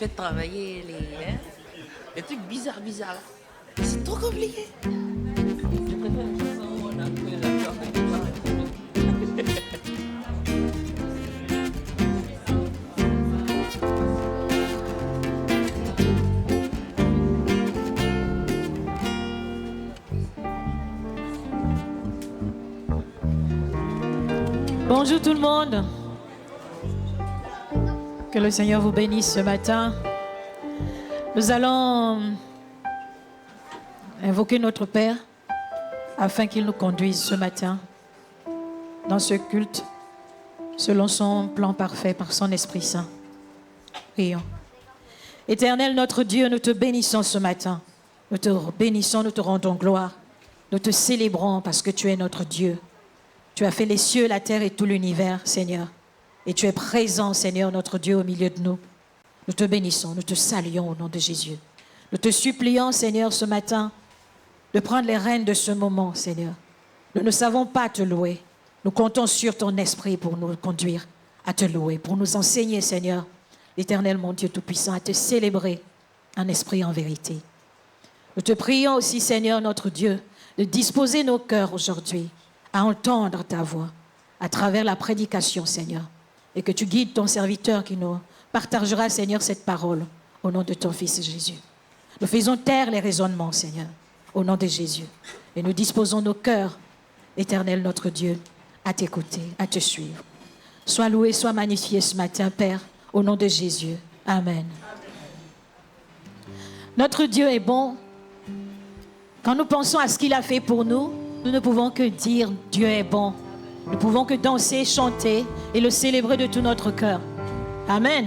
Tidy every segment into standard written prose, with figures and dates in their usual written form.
Faites travailler les trucs bizarres. C'est trop compliqué. Je préfère une chanson où on a fait la peur de tout ça. Bonjour tout le monde. Que le Seigneur vous bénisse ce matin. Nous allons invoquer notre Père afin qu'il nous conduise ce matin dans ce culte selon son plan parfait par son Esprit Saint. Prions. Éternel notre Dieu, nous te bénissons ce matin. Nous te bénissons, nous te rendons gloire. Nous te célébrons parce que tu es notre Dieu. Tu as fait les cieux, la terre et tout l'univers, Seigneur. Et tu es présent, Seigneur, notre Dieu, au milieu de nous. Nous te bénissons, nous te saluons au nom de Jésus. Nous te supplions, Seigneur, ce matin, de prendre les rênes de ce moment, Seigneur. Nous ne savons pas te louer. Nous comptons sur ton esprit pour nous conduire à te louer, pour nous enseigner, Seigneur, l'Éternel, mon Dieu Tout-Puissant, à te célébrer en esprit et en vérité. Nous te prions aussi, Seigneur, notre Dieu, de disposer nos cœurs aujourd'hui à entendre ta voix à travers la prédication, Seigneur, et que tu guides ton serviteur qui nous partagera, Seigneur, cette parole au nom de ton Fils Jésus. Nous faisons taire les raisonnements, Seigneur, au nom de Jésus, et nous disposons nos cœurs, Éternel notre Dieu, à t'écouter, à te suivre. Sois loué, sois magnifié ce matin, Père, au nom de Jésus. Amen. Notre Dieu est bon. Quand nous pensons à ce qu'il a fait pour nous, nous ne pouvons que dire Dieu est bon. Nous pouvons que danser, chanter et le célébrer de tout notre cœur. Amen.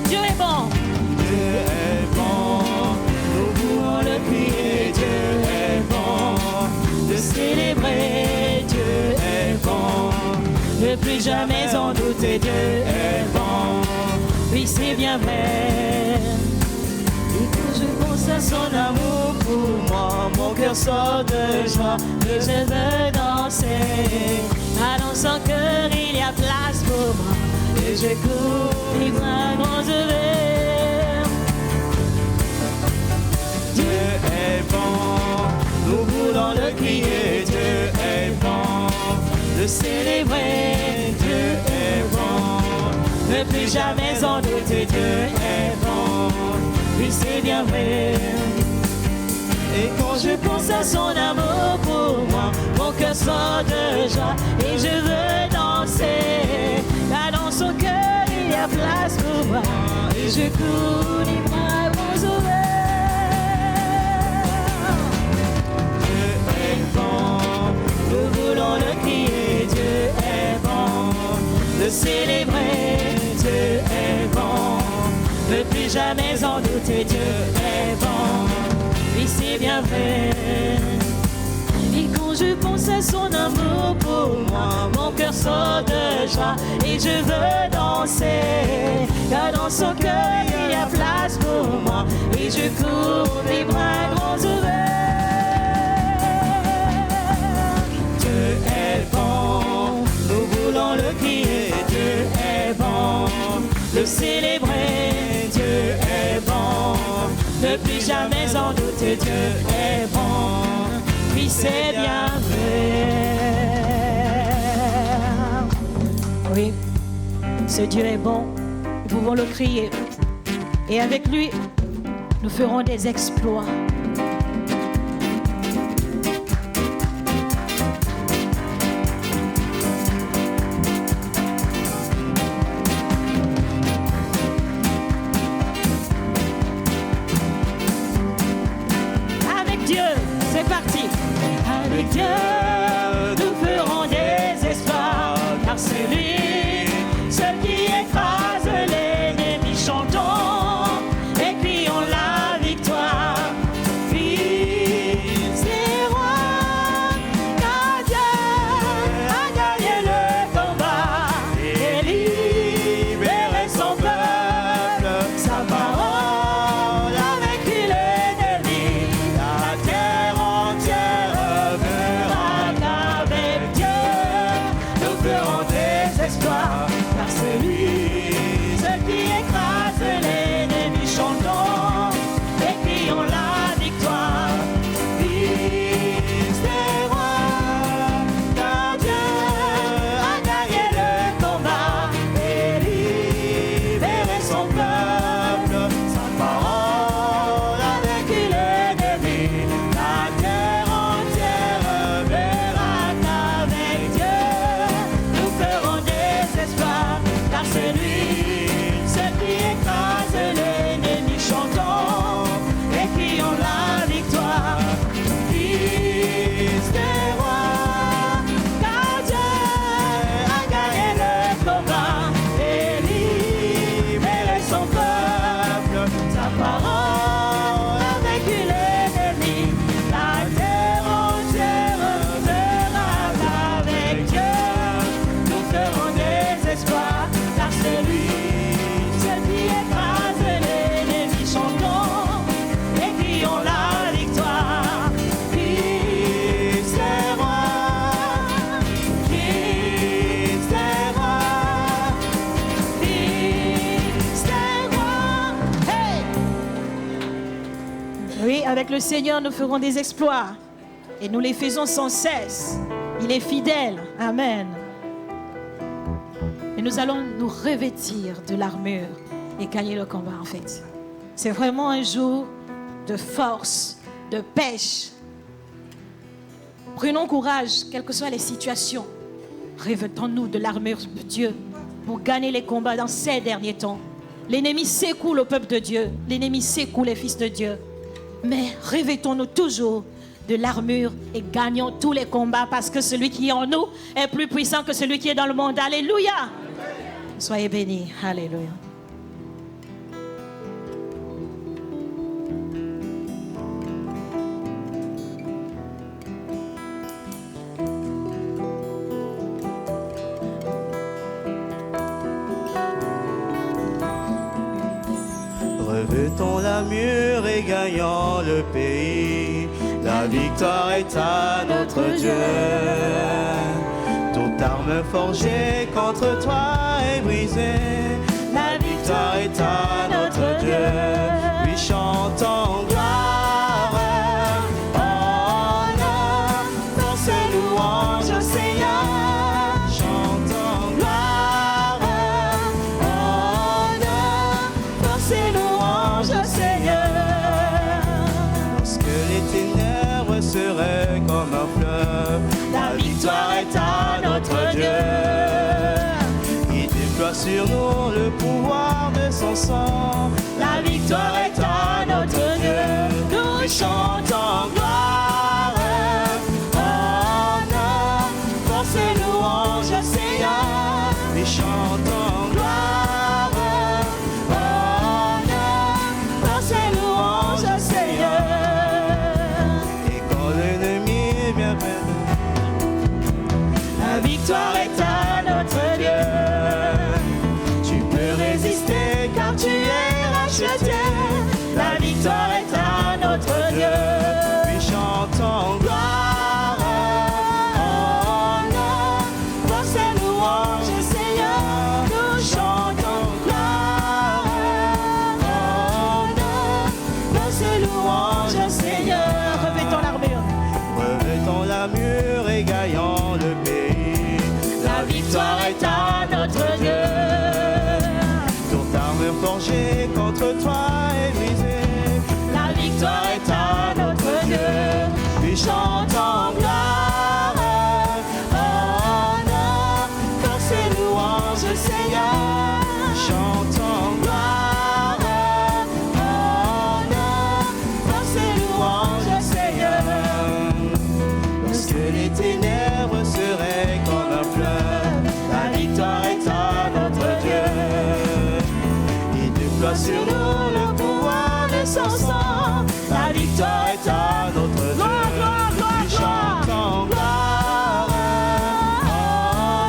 Dieu est bon. Ne plus jamais en douter, Dieu est bon. Oui, c'est bien vrai. Et quand je pense à son amour pour moi, mon cœur sort de joie et je veux danser. Ah, dans son cœur, il y a place pour moi et je cours les bras grands ouverts. Dieu est bon, nous voulons le crier, Dieu est bon. Le célébrer, Dieu est bon. Ne plus jamais en douter, Dieu est bon. Oui, c'est bien vrai. Et quand je pense à son amour pour moi, mon cœur sort de joie et je veux danser. Là dans son cœur, il y a place pour moi et je cours les bras grands ouverts. Dieu est bon, nous voulons le crier, Dieu est bon. Le célébrer, Dieu est bon. Ne plus jamais en douter, Dieu est bon. Oui, c'est bien vrai. Et quand je pense à son amour pour moi, mon cœur sort de joie et je veux danser. Car dans son cœur, il y a place pour moi et je cours les bras grands ouverts. Dieu est bon, nous voulons le crier, Dieu est bon. Le célébrer, Dieu est bon. Ne plus jamais en douter, Dieu est bon. Oui, c'est bien vrai. Oui, ce Dieu est bon. Nous pouvons le crier. Et avec lui, nous ferons des exploits. C'est parti. Avec Dieu, nous ferons des exploits, car c'est lui, seul qui écrase l'ennemi. Chantons et crions la victoire. Fils et rois, car Dieu a gagné le combat. avec le Seigneur, nous ferons des exploits. Et nous les faisons sans cesse. Il est fidèle. Amen. Et nous allons nous revêtir de l'armure et gagner le combat en fait. C'est vraiment un jour de force, de pêche. Prenons courage, quelles que soient les situations. Revêtons-nous de l'armure de Dieu pour gagner les combats dans ces derniers temps. L'ennemi secoue le peuple de Dieu. L'ennemi secoue les fils de Dieu. Mais revêtons-nous toujours de l'armure et gagnons tous les combats parce que celui qui est en nous est plus puissant que celui qui est dans le monde. Alléluia. Soyez bénis. Alléluia. Revêtons l'armure et gagnons le pays. La victoire est à notre Dieu. Toute arme forgée contre toi est brisée. La victoire est à notre Dieu. Lui chantons gloire, honneur, force et louange au Seigneur. Chantons gloire, honneur, force et louange au Seigneur. Lorsque les ténèbres seraient comme un fleuve, la victoire est à notre Dieu. Il déploie sur nous le pouvoir de son sang. La victoire est à notre Dieu. Nous chantons gloire, honneur, force et louange au Seigneur. Nous chantons gloire, honneur, force et louange au Seigneur. Et quand l'ennemi vient vers nous, la victoire est à notre Dieu. Tu peux résister car tu es racheté. La victoire est à notre Dieu. Puis chantons gloire, honneur, force et louange au Seigneur. Nous chantons gloire, honneur, force et louange au Seigneur. Revêtons l'armure. Revêtons l'armure et gagnons le pays. La victoire est à notre Dieu. Toute arme forgée contre toi est brisée. La victoire est à notre Dieu. Puis chantons gloire, honneur, force et louange au Seigneur. Chantons gloire, honneur, force et louange au Seigneur. Lorsque les ténèbres seraient comme un fleuve, la victoire est à notre Dieu. Il déploie sur nous le pouvoir de son sang. La victoire est à notre Dieu. Nous chantons gloire,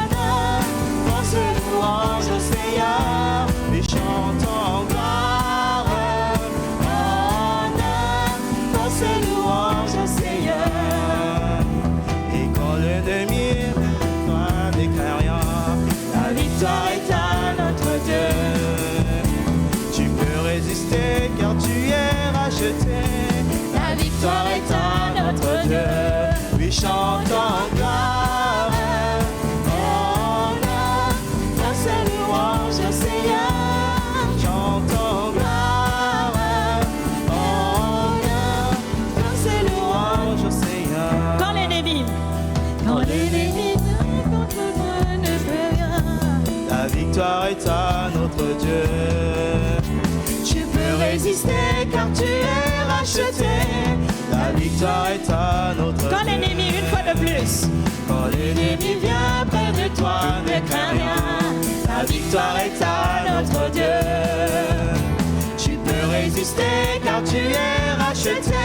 honneur, force et louange au Seigneur. Nous chantons gloire, honneur, force et louange au Seigneur. Et quand l'ennemi toi déclare rien, la victoire est à notre Dieu. Tu peux résister car tu es racheté. La victoire est à notre Dieu. Lui chantons gloire, honneur, force et louange au Seigneur. Chantons gloire, honneur, force et louange au Seigneur. Quand l'ennemi contre moi ne fait rien, La victoire est à notre Dieu. Tu peux résister car tu es racheté. La victoire est à notre Dieu. quand l'ennemi, une fois de plus, Quand l'ennemi vient près de toi, ne crains rien. La victoire est à notre Dieu. Tu peux résister car tu es racheté.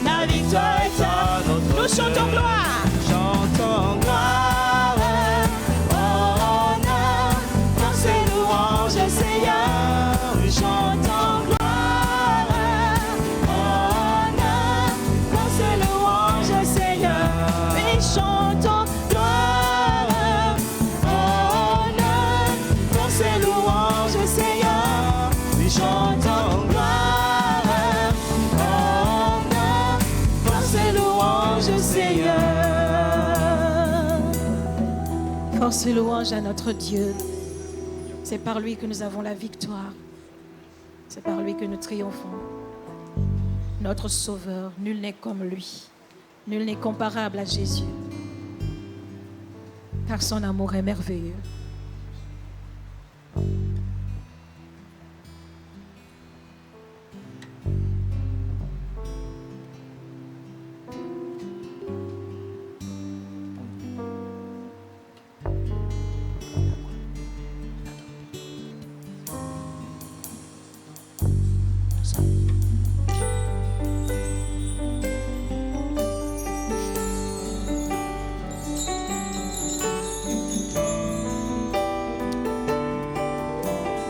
La victoire est à notre Dieu. nous chantons gloire. Chantons gloire, honneur, force et louange au Seigneur. Nous chantons gloire, honneur, force et louange au Seigneur. Et chantons Gloire, honneur, force et louange au Seigneur. Nous chantons gloire, Force et louange à notre Dieu. C'est par lui que nous avons la victoire. C'est par lui que nous triomphons. Notre Sauveur, nul n'est comme lui. Nul n'est comparable à Jésus. Car son amour est merveilleux.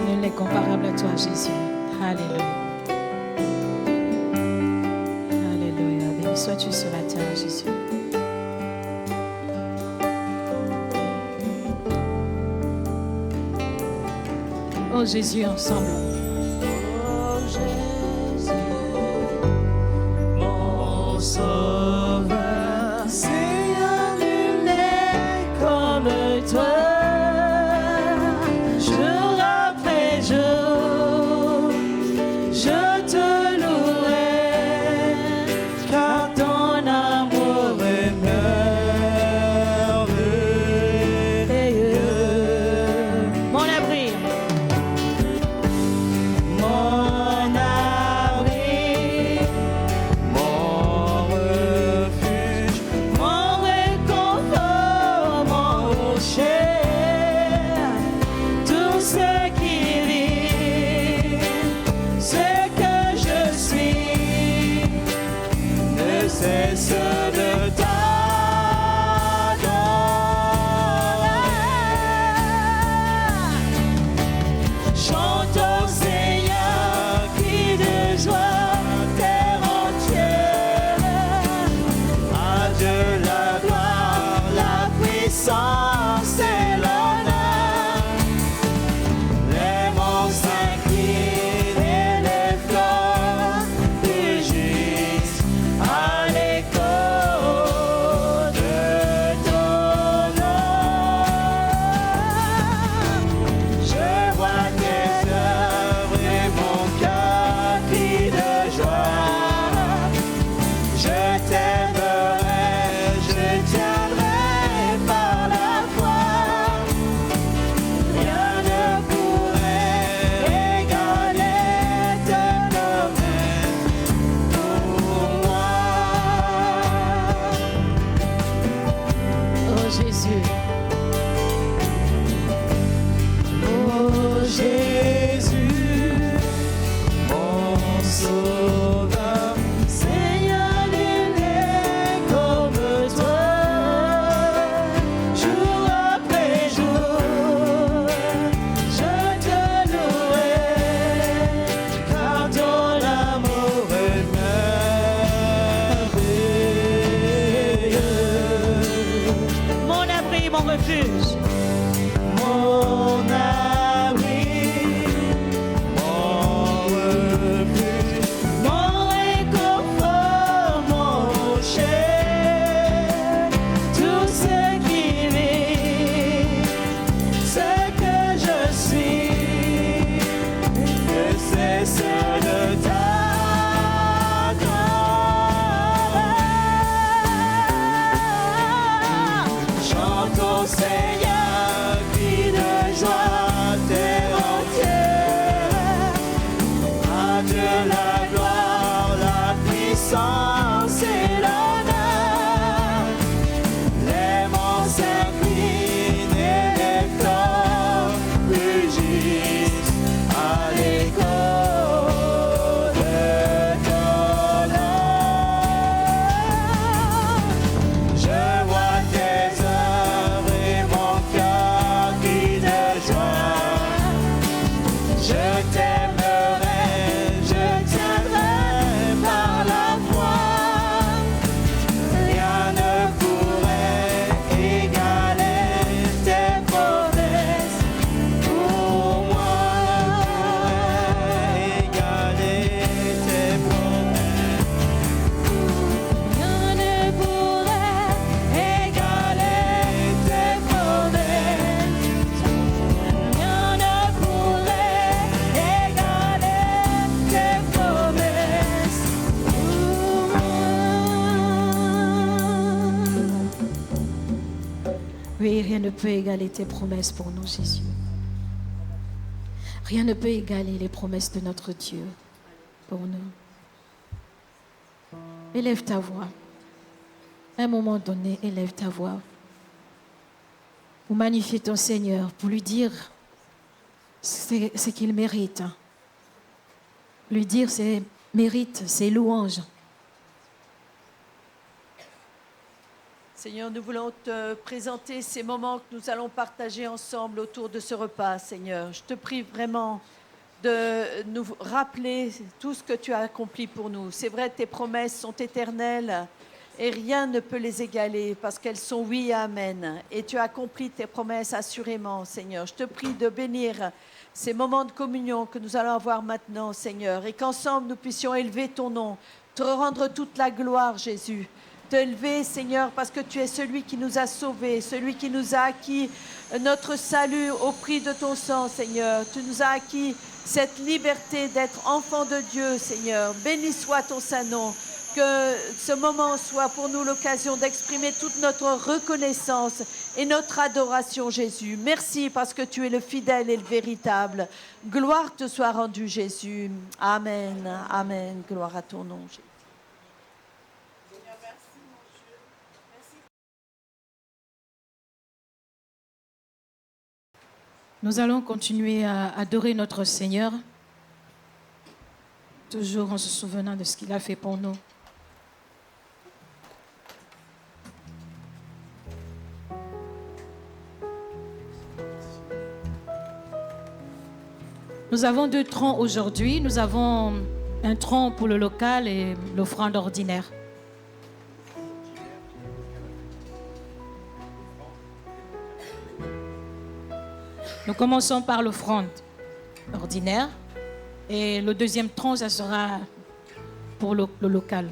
Nul n'est comparable à toi, Jésus. Alléluia. Alléluia. Béni sois-tu ce matin, Jésus. Oh Jésus, ensemble. Oh Jésus, mon sauveur, Seigneur, nul n'est comme toi. Jour après jour, je te louerai, car ton amour est merveilleux. Mon abri. Mon abri, mon Rien ne peut égaler tes promesses pour nous, Jésus. Rien ne peut égaler les promesses de notre Dieu pour nous. Élève ta voix. À un moment donné, élève ta voix. Pour magnifier ton Seigneur, pour lui dire ce qu'il mérite. Lui dire ses mérites, ses louanges. Seigneur, nous voulons te présenter ces moments que nous allons partager ensemble autour de ce repas, Seigneur. Je te prie vraiment de nous rappeler tout ce que tu as accompli pour nous. C'est vrai, tes promesses sont éternelles et rien ne peut les égaler parce qu'elles sont oui et amen. Et tu as accompli tes promesses assurément, Seigneur. Je te prie de bénir ces moments de communion que nous allons avoir maintenant, Seigneur, et qu'ensemble nous puissions élever ton nom, te rendre toute la gloire, Jésus. T'élever, Seigneur, parce que tu es celui qui nous a sauvés, celui qui nous a acquis notre salut au prix de ton sang, Seigneur. Tu nous as acquis cette liberté d'être enfants de Dieu, Seigneur. Béni soit ton saint nom. Que ce moment soit pour nous l'occasion d'exprimer toute notre reconnaissance et notre adoration, Jésus. Merci parce que tu es le fidèle et le véritable. Gloire te soit rendue, Jésus. Amen. Amen. Gloire à ton nom, Jésus. Nous allons continuer à adorer notre Seigneur, toujours en se souvenant de ce qu'il a fait pour nous. Nous avons 2 troncs aujourd'hui. Nous avons un tronc pour le local et l'offrande ordinaire. Nous commençons par l'offrande ordinaire et le deuxième tronc, ça sera pour le local.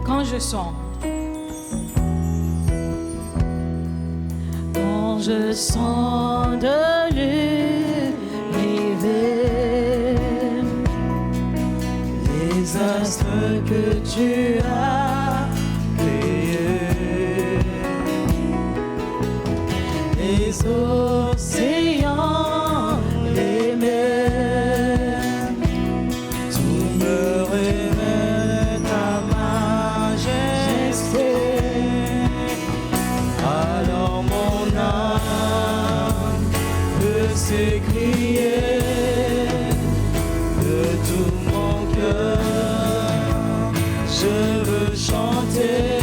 Quand je sens de l'univers, les astres que tu as créés, les océans, les mers, tout me révèle ta majesté. Alors mon âme peut s'écrier de tout mon cœur, je veux chanter.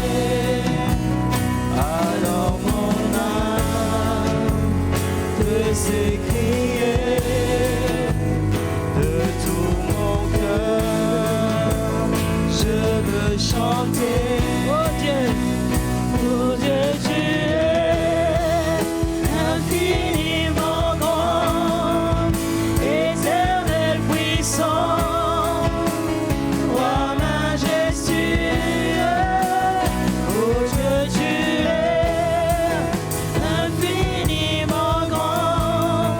Alors mon âme peut s'écrier de tout mon cœur, je veux chanter. Oh Dieu, tu es infiniment grand, éternel puissant, roi majestueux. Oh Dieu, tu es infiniment grand,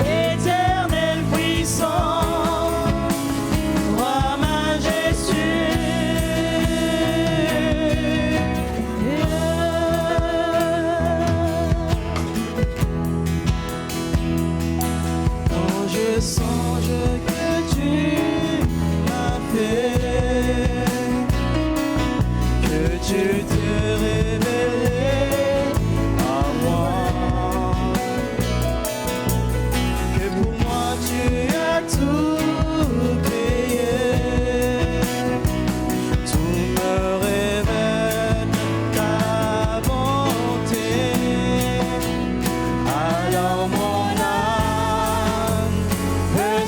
éternel puissant, roi majestueux. Quand je songe que tu m'as fait, que tu t'es révélé à moi, que pour moi tu as tout créé, tout me révèle ta bonté. Alors mon âme peut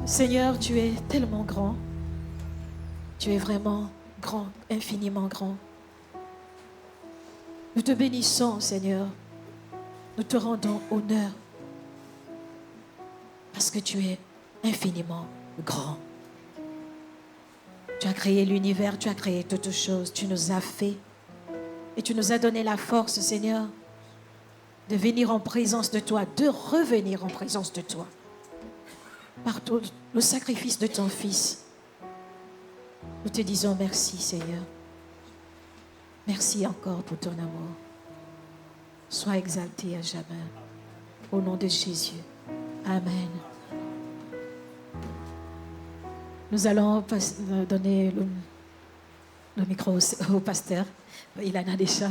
Seigneur, tu es tellement grand. Tu es vraiment grand, infiniment grand. Nous te bénissons, Seigneur. Nous te rendons honneur parce que tu es infiniment grand. Tu as créé l'univers, tu as créé toutes choses, tu nous as fait et tu nous as donné la force, Seigneur, de venir en présence de toi, de revenir en présence de toi par le sacrifice de ton Fils. Nous te disons merci, Seigneur. Merci encore pour ton amour. Sois exalté à jamais. Au nom de Jésus. Amen. Nous allons donner le micro au pasteur. Il en a déjà.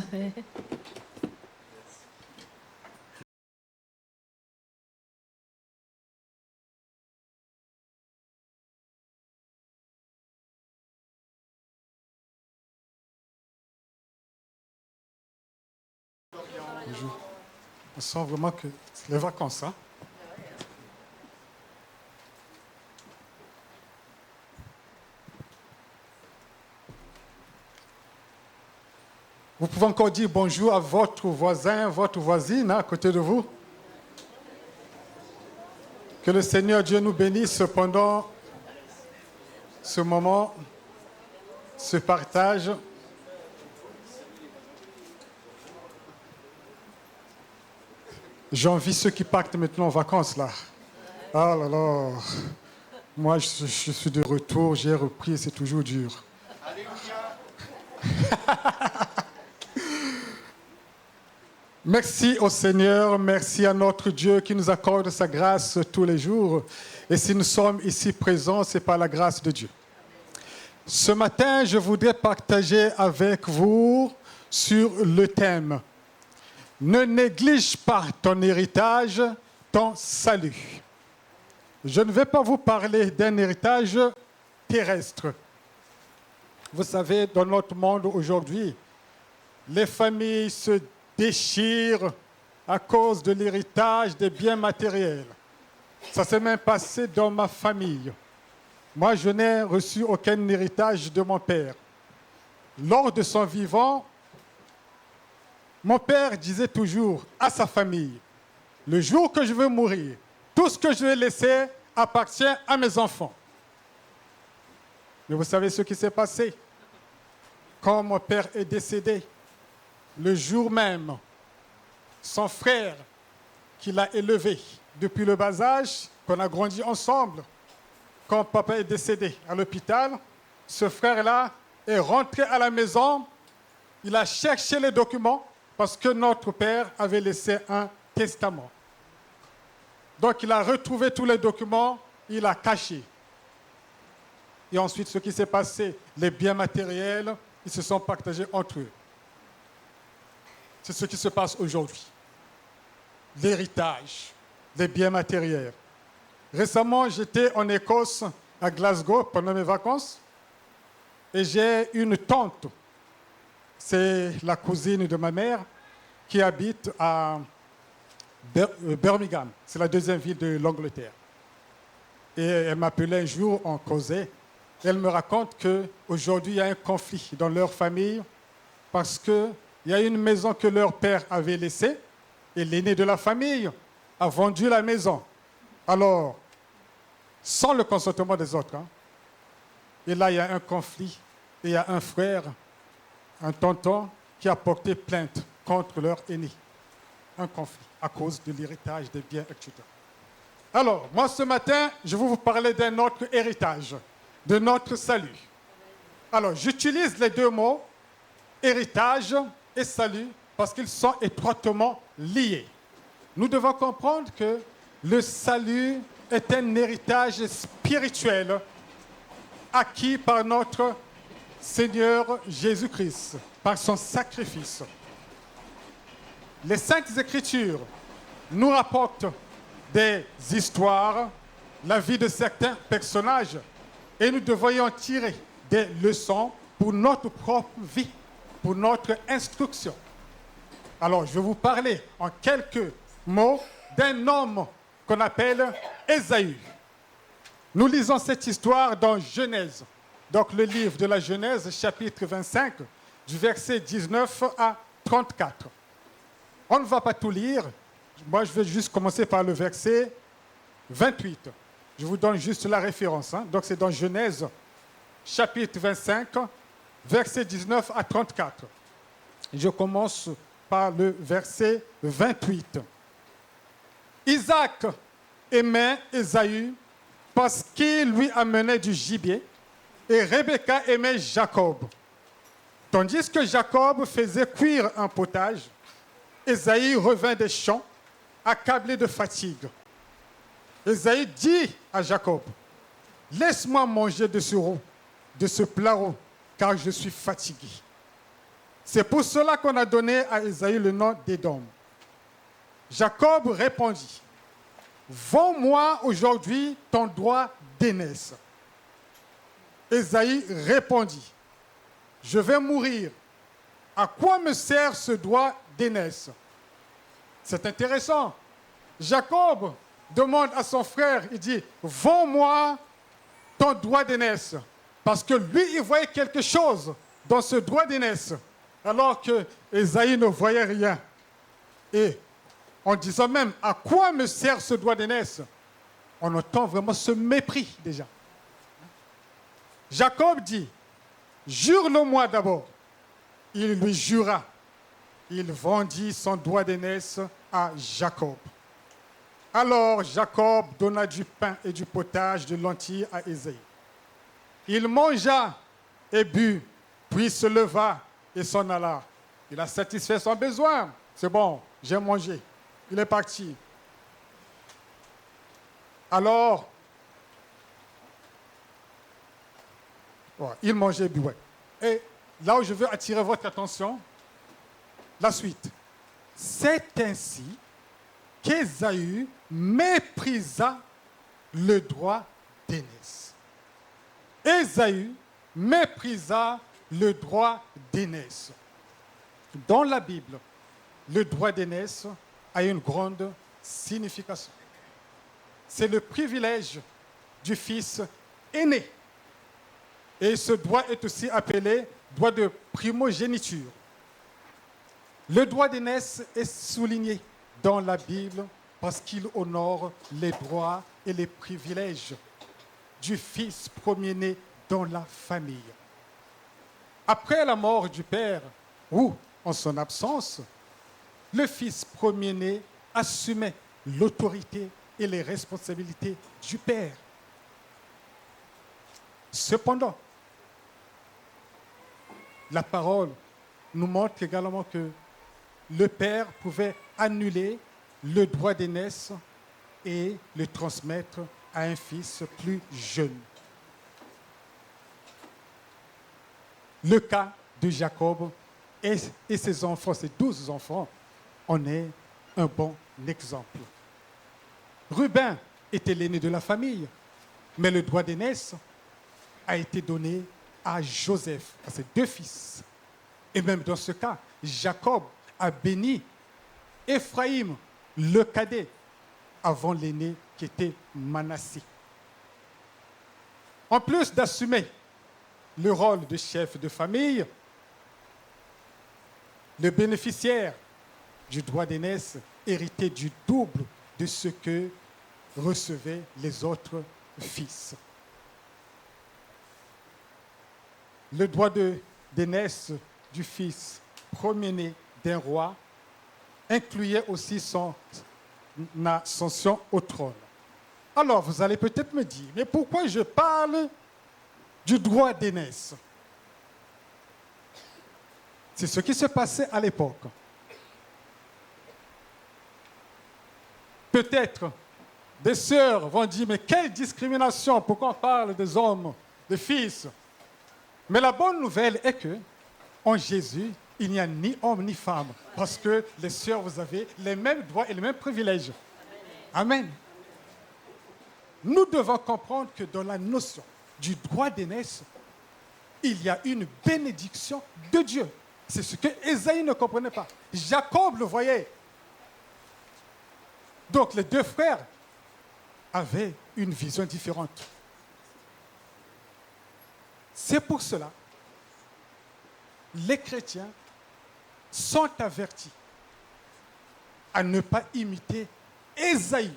On sent vraiment que c'est les vacances, hein? Vous pouvez encore dire bonjour à votre voisin, votre voisine, hein, à côté de vous. Que le Seigneur Dieu nous bénisse pendant ce moment, ce partage. J'envie ceux qui partent maintenant en vacances, là. Ah là là. Moi, je suis de retour, j'ai repris, c'est toujours dur. Merci au Seigneur, merci à notre Dieu qui nous accorde sa grâce tous les jours. Et si nous sommes ici présents, c'est par la grâce de Dieu. Ce matin, je voudrais partager avec vous sur le thème « Ne néglige pas ton héritage, ton salut ». Je ne vais pas vous parler d'un héritage terrestre. Vous savez, dans notre monde aujourd'hui, les familles se déchirent à cause de l'héritage des biens matériels. Ça s'est même passé dans ma famille. Moi, je n'ai reçu aucun héritage de mon père. Lors de son vivant, mon père disait toujours à sa famille, « Le jour que je veux mourir, tout ce que je vais laisser appartient à mes enfants. » Mais vous savez ce qui s'est passé? Quand mon père est décédé, le jour même, son frère, qui l'a élevé depuis le bas âge, qu'on a grandi ensemble, quand papa est décédé à l'hôpital, ce frère-là est rentré à la maison, il a cherché les documents parce que notre père avait laissé un testament. Donc il a retrouvé tous les documents, il a caché. Et ensuite, ce qui s'est passé, les biens matériels, ils se sont partagés entre eux. C'est ce qui se passe aujourd'hui. L'héritage, les biens matériels. Récemment, j'étais en Écosse, à Glasgow, pendant mes vacances, et j'ai une tante, c'est la cousine de ma mère, qui habite à Birmingham, c'est la deuxième ville de l'Angleterre. Et elle m'appelait un jour, on causait. Elle me raconte qu'aujourd'hui, il y a un conflit dans leur famille parce qu'il y a une maison que leur père avait laissée et l'aîné de la famille a vendu la maison. Alors, sans le consentement des autres. Hein. Et là, il y a un conflit. Et il y a un frère, un tonton, qui a porté plainte contre leur aîné. Un conflit à cause de l'héritage des biens, etc. Alors, moi, ce matin, je vais vous parler d'un autre héritage, de notre salut. Alors, j'utilise les deux mots, héritage et salut, parce qu'ils sont étroitement liés. Nous devons comprendre que le salut est un héritage spirituel acquis par notre Seigneur Jésus-Christ, par son sacrifice. Les Saintes Écritures nous rapportent des histoires, la vie de certains personnages, et nous devrions tirer des leçons pour notre propre vie, pour notre instruction. Alors, je vais vous parler en quelques mots d'un homme qu'on appelle Ésaü. Nous lisons cette histoire dans Genèse. Donc le livre de la Genèse, chapitre 25, du verset 19 à 34. On ne va pas tout lire. Moi, je vais juste commencer par le verset 28. Je vous donne juste la référence. Donc c'est dans Genèse, chapitre 25, verset 19 à 34. Je commence par le verset 28. Isaac aimait Ésaü parce qu'il lui amenait du gibier, et Rebecca aimait Jacob. Tandis que Jacob faisait cuire un potage, Ésaü revint des champs, accablé de fatigue. Ésaü dit à Jacob, « Laisse-moi manger de ce roux, de ce plat roux, car je suis fatigué. » C'est pour cela qu'on a donné à Ésaü le nom d'Édom. Jacob répondit, « Vends-moi aujourd'hui ton droit d'aînesse. » Ésaü répondit, « Je vais mourir. À quoi me sert ce droit d'aînesse ?» C'est intéressant. Jacob demande à son frère, il dit, « Vends-moi ton droit d'aînesse. » Parce que lui, il voyait quelque chose dans ce droit d'aînesse, alors que Ésaü ne voyait rien. Et en disant même, « À quoi me sert ce droit d'aînesse ?» On entend vraiment ce mépris déjà. Jacob dit, « Jure-le-moi d'abord. » Il lui jura. Il vendit son droit d'aînesse à Jacob. Alors Jacob donna du pain et du potage de lentilles à Ésaü. Il mangea et but, puis se leva et s'en alla. Il a satisfait son besoin. C'est bon, j'ai mangé. Il est parti. Alors, il mangeait et buvait. Et là où je veux attirer votre attention, la suite. C'est ainsi qu'Ésaü méprisa le droit d'aînesse. Ésaü méprisa le droit d'aînesse. Dans la Bible, le droit d'aînesse a une grande signification. C'est le privilège du fils aîné. Et ce droit est aussi appelé droit de primogéniture. Le droit d'aînesse est souligné dans la Bible parce qu'il honore les droits et les privilèges du fils premier-né dans la famille. Après la mort du père, ou en son absence, le fils premier-né assumait l'autorité et les responsabilités du père. Cependant, la parole nous montre également que le père pouvait annuler le droit d'aînesse et le transmettre à un fils plus jeune. Le cas de Jacob et ses enfants, ses 12 enfants, en est un bon exemple. Ruben était l'aîné de la famille, mais le droit d'aînesse a été donné à Joseph, à ses 2 fils. Et même dans ce cas, Jacob a béni Éphraïm, le cadet, avant l'aîné qui était Manassé. En plus d'assumer le rôle de chef de famille, le bénéficiaire du droit d'aînesse héritait du double de ce que recevaient les autres fils. Le droit d'aînesse du fils premier-né d'un roi incluait aussi son ascension au trône. Alors, vous allez peut-être me dire, mais pourquoi je parle du droit d'aînesse? C'est ce qui se passait à l'époque. Peut-être des sœurs vont dire, mais quelle discrimination, pourquoi on parle des hommes, des fils? Mais la bonne nouvelle est que, en Jésus, il n'y a ni homme ni femme, parce que les sœurs, vous avez les mêmes droits et les mêmes privilèges. Amen. Nous devons comprendre que dans la notion du droit d'aînesse, il y a une bénédiction de Dieu. C'est ce que Ésaïe ne comprenait pas. Jacob le voyait. Donc les 2 frères avaient une vision différente. C'est pour cela, les chrétiens sont avertis à ne pas imiter Ésaïe,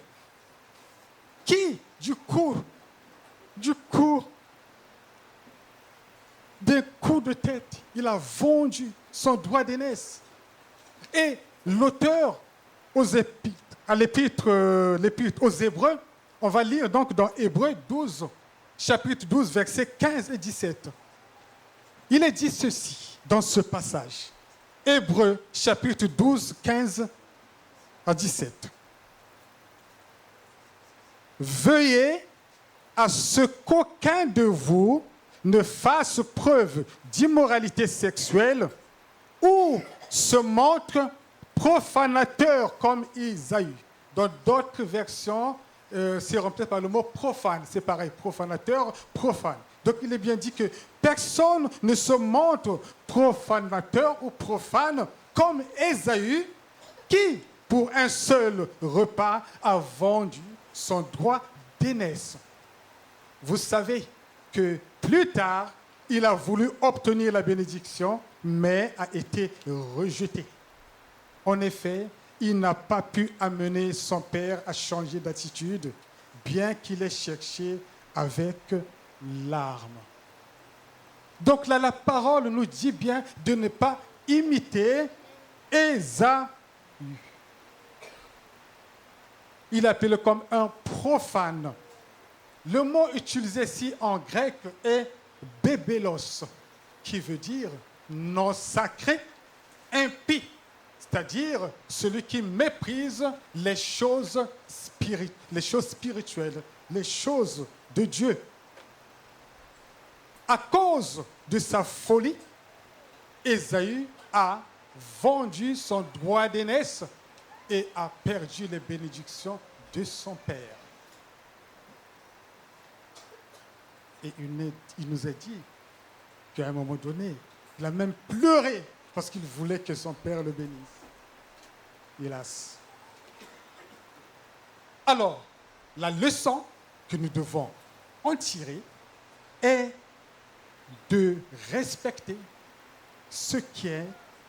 qui, du coup, d'un coup de tête, il a vendu son droit d'aînesse. Et l'auteur l'épître aux Hébreux, on va lire donc dans Hébreux 12, chapitre 12, versets 15 et 17. Il est dit ceci dans ce passage. Hébreux, chapitre 12, 15 à 17. Veuillez à ce qu'aucun de vous ne fasse preuve d'immoralité sexuelle ou se montre profanateur comme Isaïe. Dans d'autres versions, c'est remplacé par le mot profane. C'est pareil, profanateur, profane. Donc il est bien dit que personne ne se montre profanateur ou profane comme Ésaü, qui, pour un seul repas, a vendu son droit d'aînesse. Vous savez que plus tard, il a voulu obtenir la bénédiction, mais a été rejeté. En effet, il n'a pas pu amener son père à changer d'attitude, bien qu'il ait cherché avec larmes. Donc là, la parole nous dit bien de ne pas imiter Ésaü. Il est appelé comme un profane. Le mot utilisé ici en grec est bébelos, qui veut dire non sacré, impie, c'est-à-dire celui qui méprise les choses spirituelles, les choses de Dieu. À cause de sa folie, Ésaü a vendu son droit d'aînesse et a perdu les bénédictions de son père. Et il nous a dit qu'à un moment donné, il a même pleuré parce qu'il voulait que son père le bénisse. Hélas. Alors, la leçon que nous devons en tirer est de respecter ce qui est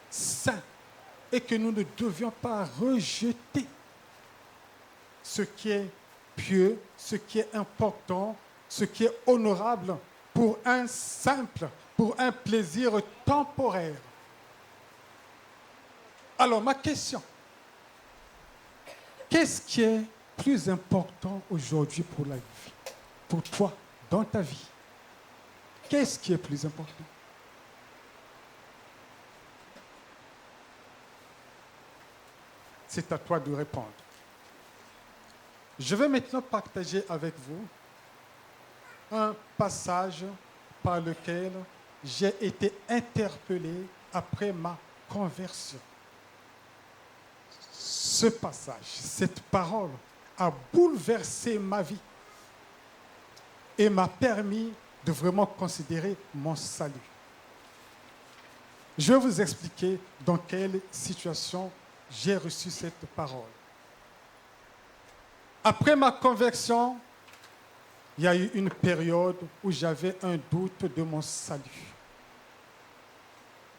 saint et que nous ne devions pas rejeter ce qui est pieux, ce qui est important, ce qui est honorable pour un plaisir temporaire. Alors ma question, qu'est-ce qui est plus important aujourd'hui pour la vie, pour toi, dans ta vie? Qu'est-ce qui est plus important? C'est à toi de répondre. Je vais maintenant partager avec vous un passage par lequel j'ai été interpellé après ma conversion. Ce passage, cette parole a bouleversé ma vie et m'a permis de vraiment considérer mon salut. Je vais vous expliquer dans quelle situation j'ai reçu cette parole. Après ma conversion, il y a eu une période où j'avais un doute de mon salut.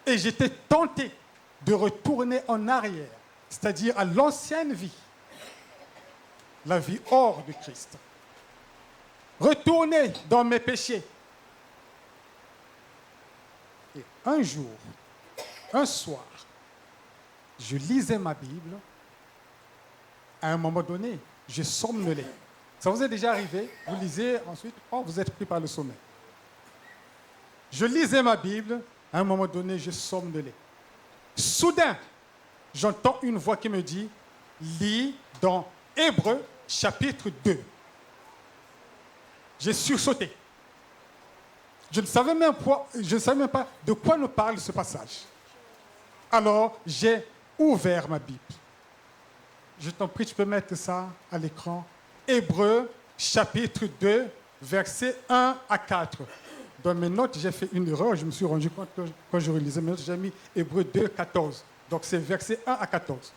Et j'étais tenté de retourner en arrière, c'est-à-dire à l'ancienne vie, la vie hors de Christ. Retourner dans mes péchés. Et un jour, un soir, je lisais ma Bible. À un moment donné, je somnolais. Ça vous est déjà arrivé? Vous lisez, ensuite, vous êtes pris par le sommeil. Je lisais ma Bible. À un moment donné, je somnolais. Soudain, j'entends une voix qui me dit, lis dans Hébreux, chapitre 2. J'ai sursauté. Je ne savais même pas de quoi nous parle ce passage. Alors, j'ai ouvert ma Bible. Je t'en prie, tu peux mettre ça à l'écran. Hébreux, chapitre 2, versets 1 à 4. Dans mes notes, j'ai fait une erreur. Je me suis rendu compte que quand je relisais mes notes, j'ai mis Hébreux 2, 14. Donc, c'est versets 1 à 14.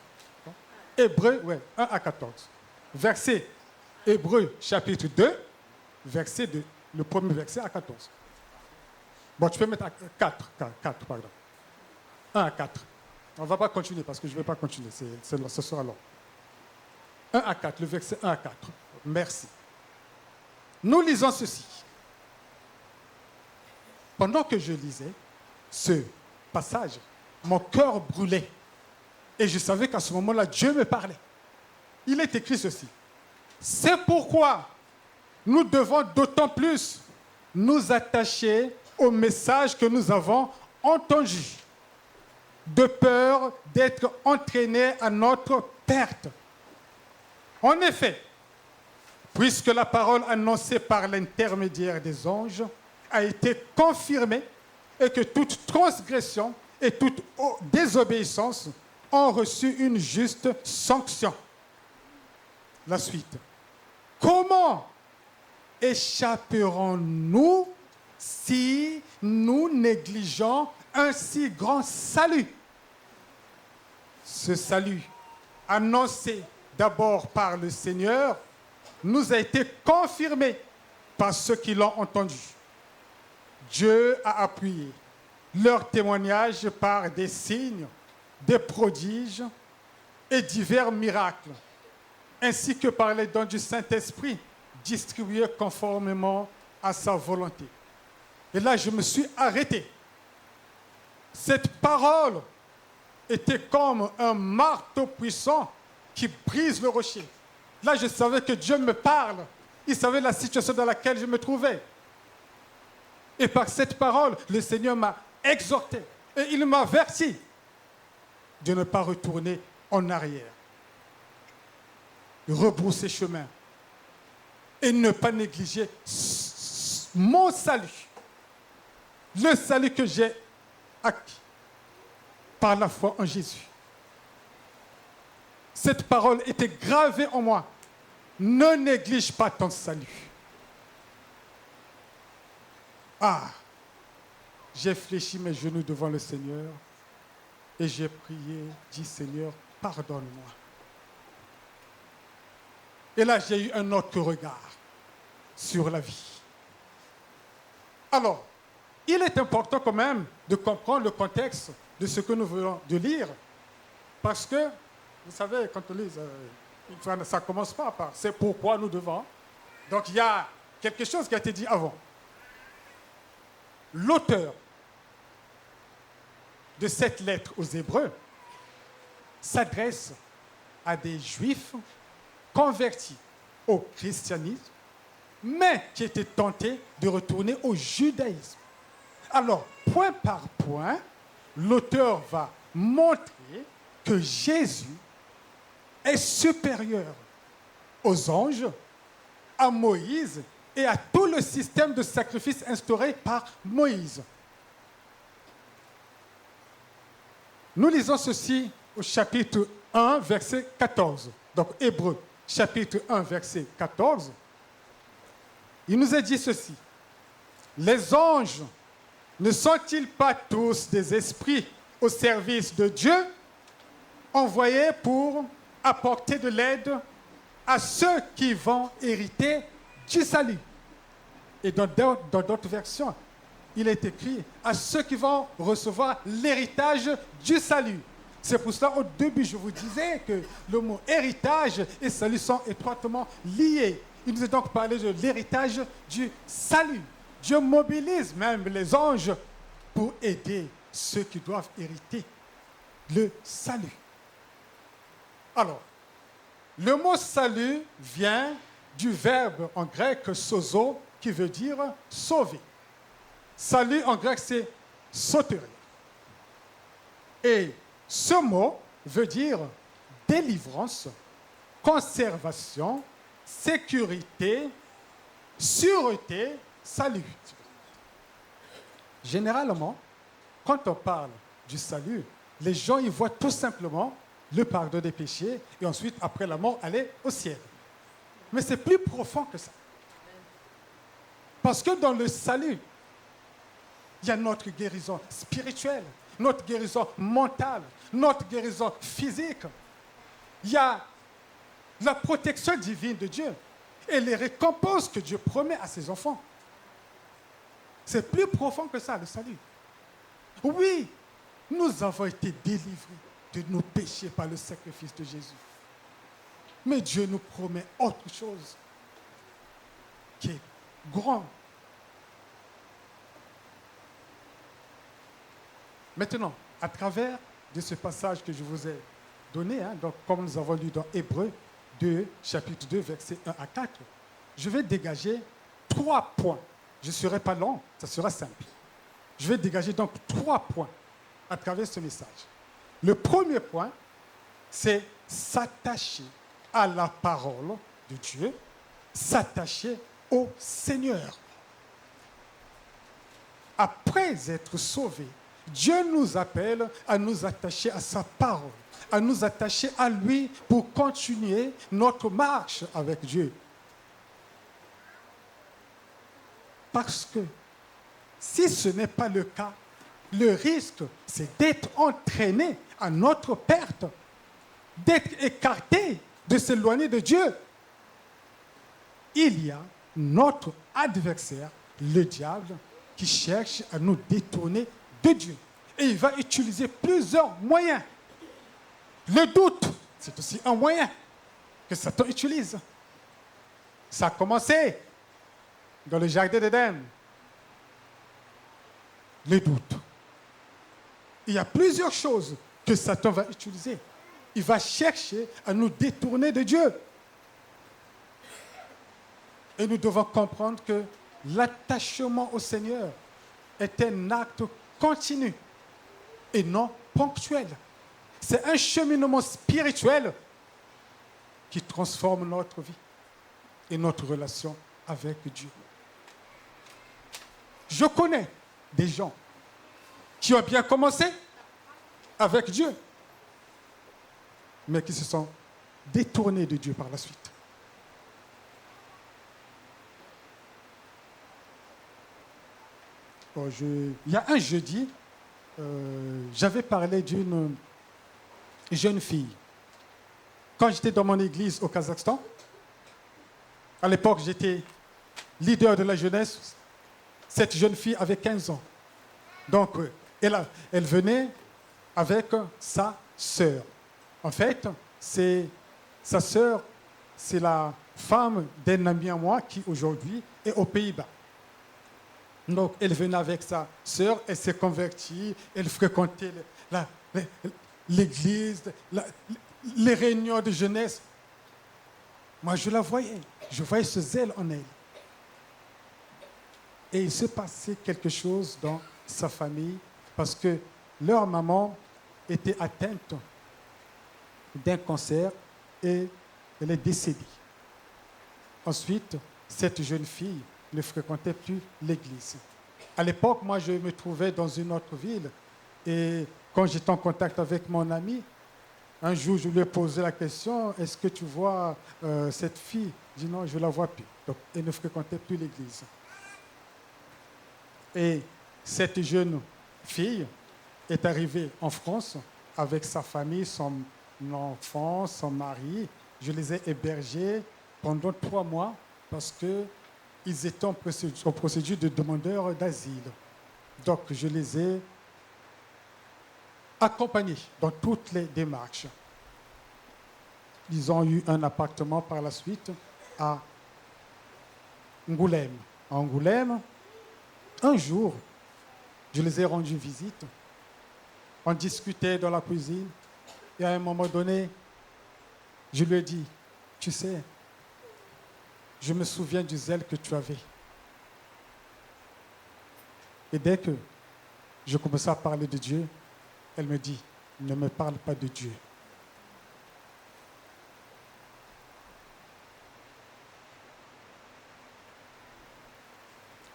Hébreux, 1 à 14. Verset Hébreux, chapitre 2, verset 2. Le premier verset à 14. Bon, tu peux mettre à 4, pardon. 1 à 4. On ne va pas continuer parce que je ne vais pas continuer, ce sera long. 1 à 4, le verset 1 à 4. Merci. Nous lisons ceci. Pendant que je lisais ce passage, mon cœur brûlait. Et je savais qu'à ce moment-là, Dieu me parlait. Il est écrit ceci. C'est pourquoi nous devons d'autant plus nous attacher au message que nous avons entendu, de peur d'être entraînés à notre perte. En effet, puisque la parole annoncée par l'intermédiaire des anges a été confirmée et que toute transgression et toute désobéissance ont reçu une juste sanction. La suite. Comment échapperons-nous si nous négligeons un si grand salut? Ce salut, annoncé d'abord par le Seigneur, nous a été confirmé par ceux qui l'ont entendu. Dieu a appuyé leur témoignage par des signes, des prodiges et divers miracles, ainsi que par les dons du Saint-Esprit distribués conformément à sa volonté. Et là, je me suis arrêté. Cette parole était comme un marteau puissant qui brise le rocher. Là, je savais que Dieu me parle. Il savait la situation dans laquelle je me trouvais. Et par cette parole, le Seigneur m'a exhorté. Et il m'a averti de ne pas retourner en arrière. Rebrousser chemin. Et ne pas négliger mon salut. Le salut que j'ai acquis par la foi en Jésus. Cette parole était gravée en moi. Ne néglige pas ton salut. Ah, j'ai fléchi mes genoux devant le Seigneur et j'ai prié, dit Seigneur, pardonne-moi. Et là, j'ai eu un autre regard sur la vie. Alors, il est important quand même de comprendre le contexte de ce que nous venons de lire, parce que, vous savez, quand on lit, ça ne commence pas par « c'est pourquoi nous devons ». Donc, il y a quelque chose qui a été dit avant. L'auteur de cette lettre aux Hébreux s'adresse à des Juifs convertis au christianisme, mais qui étaient tentés de retourner au judaïsme. Alors, point par point, l'auteur va montrer que Jésus est supérieur aux anges, à Moïse et à tout le système de sacrifice instauré par Moïse. Nous lisons ceci au chapitre 1, verset 14. Donc, Hébreux, chapitre 1, verset 14. Il nous est dit ceci. Les anges ne sont-ils pas tous des esprits au service de Dieu, envoyés pour apporter de l'aide à ceux qui vont hériter du salut? Et dans d'autres versions, il est écrit à ceux qui vont recevoir l'héritage du salut. C'est pour cela, au début, je vous disais que le mot héritage et salut sont étroitement liés. Il nous est donc parlé de l'héritage du salut. Dieu mobilise même les anges pour aider ceux qui doivent hériter le salut. Alors, le mot salut vient du verbe en grec sozo, qui veut dire sauver. Salut en grec, c'est soteria. Et ce mot veut dire délivrance, conservation, sécurité, sûreté, salut. Généralement, quand on parle du salut, les gens y voient tout simplement le pardon des péchés et ensuite, après la mort, aller au ciel. Mais c'est plus profond que ça. Parce que dans le salut, il y a notre guérison spirituelle, notre guérison mentale, notre guérison physique. Il y a la protection divine de Dieu et les récompenses que Dieu promet à ses enfants. C'est plus profond que ça, le salut. Oui, nous avons été délivrés de nos péchés par le sacrifice de Jésus. Mais Dieu nous promet autre chose qui est grand. Maintenant, à travers de ce passage que je vous ai donné, donc comme nous avons lu dans Hébreux 2, chapitre 2, versets 1 à 4, je vais dégager 3 points. Je ne serai pas long, ça sera simple. Je vais dégager donc 3 points à travers ce message. Le premier point, c'est s'attacher à la parole de Dieu, s'attacher au Seigneur. Après être sauvés, Dieu nous appelle à nous attacher à sa parole, à nous attacher à lui pour continuer notre marche avec Dieu. Parce que si ce n'est pas le cas, le risque, c'est d'être entraîné à notre perte, d'être écarté, de s'éloigner de Dieu. Il y a notre adversaire, le diable, qui cherche à nous détourner de Dieu. Et il va utiliser plusieurs moyens. Le doute, c'est aussi un moyen que Satan utilise. Ça a commencé dans le jardin d'Éden. Le doute. Il y a plusieurs choses que Satan va utiliser. Il va chercher à nous détourner de Dieu. Et nous devons comprendre que l'attachement au Seigneur est un acte continu et non ponctuel. C'est un cheminement spirituel qui transforme notre vie et notre relation avec Dieu. Je connais des gens qui ont bien commencé avec Dieu, mais qui se sont détournés de Dieu par la suite. Bon, il y a un jeudi, j'avais parlé d'une jeune fille. Quand j'étais dans mon église au Kazakhstan, à l'époque j'étais leader de la jeunesse, cette jeune fille avait 15 ans. Donc elle venait avec sa sœur. En fait, sa sœur, c'est la femme d'un ami à moi qui aujourd'hui est aux Pays-Bas. Donc, elle venait avec sa sœur, elle s'est convertie, elle fréquentait l'église, les réunions de jeunesse. Moi, je la voyais, je voyais ce zèle en elle. Et il se passait quelque chose dans sa famille parce que leur maman était atteinte d'un cancer et elle est décédée. Ensuite, cette jeune fille ne fréquentait plus l'église. À l'époque, moi, je me trouvais dans une autre ville et quand j'étais en contact avec mon ami, un jour, je lui ai posé la question, est-ce que tu vois cette fille? Il dit non, je ne la vois plus. Donc, elle ne fréquentait plus l'église. Et cette jeune fille est arrivée en France avec sa famille, son enfant, son mari. Je les ai hébergés pendant 3 mois parce qu'ils étaient en procédure de demandeurs d'asile. Donc, je les ai accompagnés dans toutes les démarches. Ils ont eu un appartement par la suite à Angoulême. À Angoulême, un jour, je les ai rendu visite. On discutait dans la cuisine. Et à un moment donné, je lui ai dit, tu sais, je me souviens du zèle que tu avais. Et dès que je commençais à parler de Dieu, elle me dit, ne me parle pas de Dieu.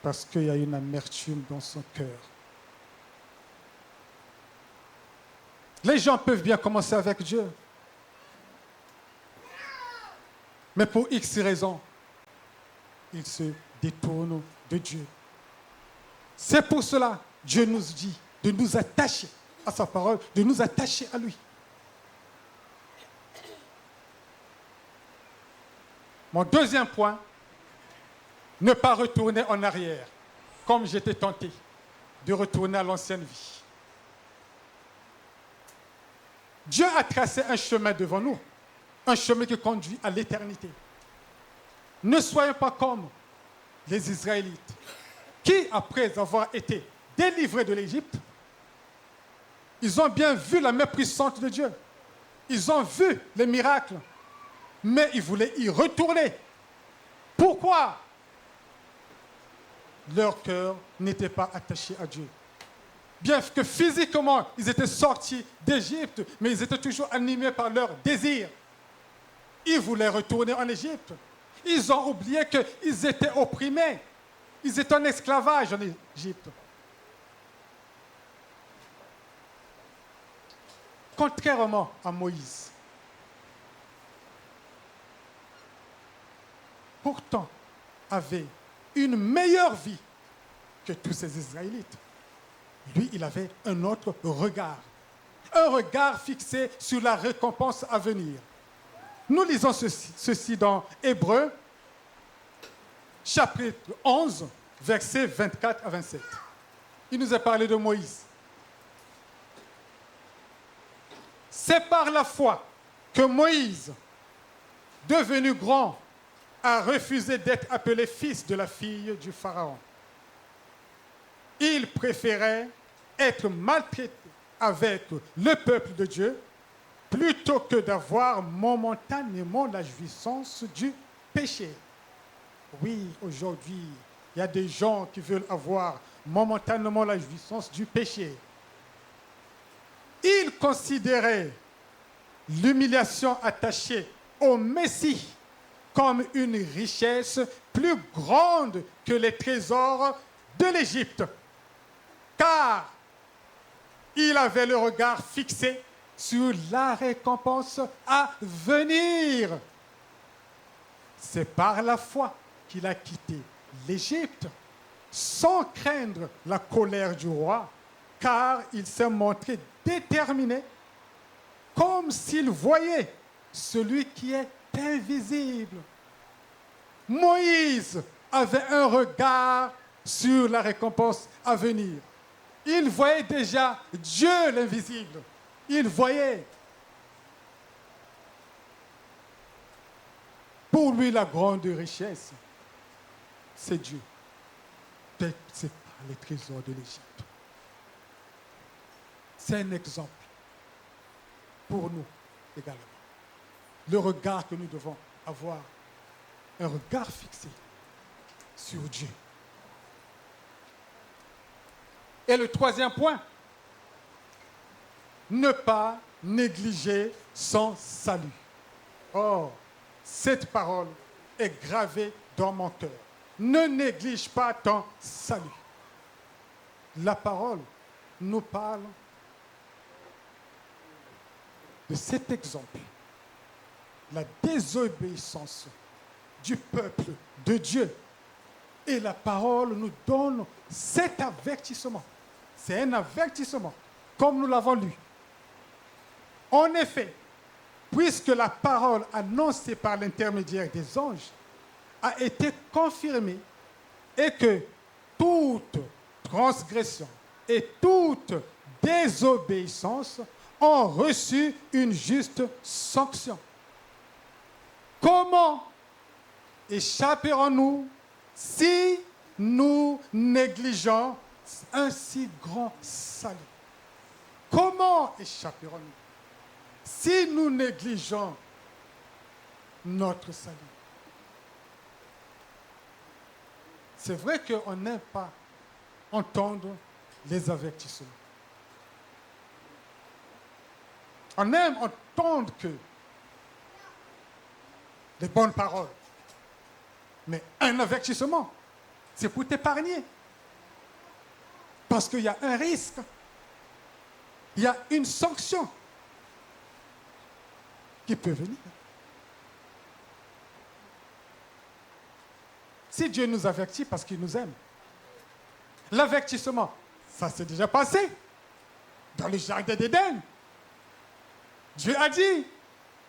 Parce qu'il y a une amertume dans son cœur. Les gens peuvent bien commencer avec Dieu. Mais pour X raisons, ils se détournent de Dieu. C'est pour cela que Dieu nous dit de nous attacher à sa parole, de nous attacher à lui. Mon deuxième point, ne pas retourner en arrière. comme j'étais tenté de retourner à l'ancienne vie. Dieu a tracé un chemin devant nous, un chemin qui conduit à l'éternité. Ne soyons pas comme les Israélites, qui, après avoir été délivrés de l'Égypte, ils ont bien vu la main puissante de Dieu. Ils ont vu les miracles, mais ils voulaient y retourner. Pourquoi? Leur cœur n'était pas attaché à Dieu. Bien que physiquement, ils étaient sortis d'Égypte, mais ils étaient toujours animés par leur désir. Ils voulaient retourner en Égypte. Ils ont oublié qu'ils étaient opprimés. Ils étaient en esclavage en Égypte. Contrairement à Moïse, pourtant avait une meilleure vie que tous ces Israélites. Lui, il avait un autre regard. Un regard fixé sur la récompense à venir. Nous lisons ceci dans Hébreux, chapitre 11, versets 24 à 27. Il nous a parlé de Moïse. C'est par la foi que Moïse, devenu grand, a refusé d'être appelé fils de la fille du Pharaon. Il préférait être maltraité avec le peuple de Dieu plutôt que d'avoir momentanément la jouissance du péché. Oui, aujourd'hui, il y a des gens qui veulent avoir momentanément la jouissance du péché. Il considérait l'humiliation attachée au Messie comme une richesse plus grande que les trésors de l'Égypte, car il avait le regard fixé sur la récompense à venir. C'est par la foi qu'il a quitté l'Égypte, sans craindre la colère du roi, car il s'est montré déterminé, comme s'il voyait celui qui est invisible. Moïse avait un regard sur la récompense à venir. Il voyait déjà Dieu l'invisible. Il voyait. Pour lui, la grande richesse, c'est Dieu. C'est pas les trésors de l'Égypte. C'est un exemple pour nous également. Le regard que nous devons avoir, un regard fixé sur Dieu. Et le troisième point, ne pas négliger son salut. Oh, cette parole est gravée dans mon cœur. Ne néglige pas ton salut. La parole nous parle de cet exemple, la désobéissance du peuple de Dieu. Et la parole nous donne cet avertissement. C'est un avertissement, comme nous l'avons lu. En effet, puisque la parole annoncée par l'intermédiaire des anges a été confirmée et que toute transgression et toute désobéissance ont reçu une juste sanction. Comment échapperons-nous si nous négligeons un si grand salut? Comment échapperons-nous si nous négligeons notre salut? C'est vrai qu'on n'aime pas entendre les avertissements. On aime entendre que les bonnes paroles. Mais un avertissement, c'est pour t'épargner. Parce qu'il y a un risque. Il y a une sanction qui peut venir. Si Dieu nous avertit parce qu'il nous aime, l'avertissement, ça s'est déjà passé dans le jardin d'Éden. Dieu a dit,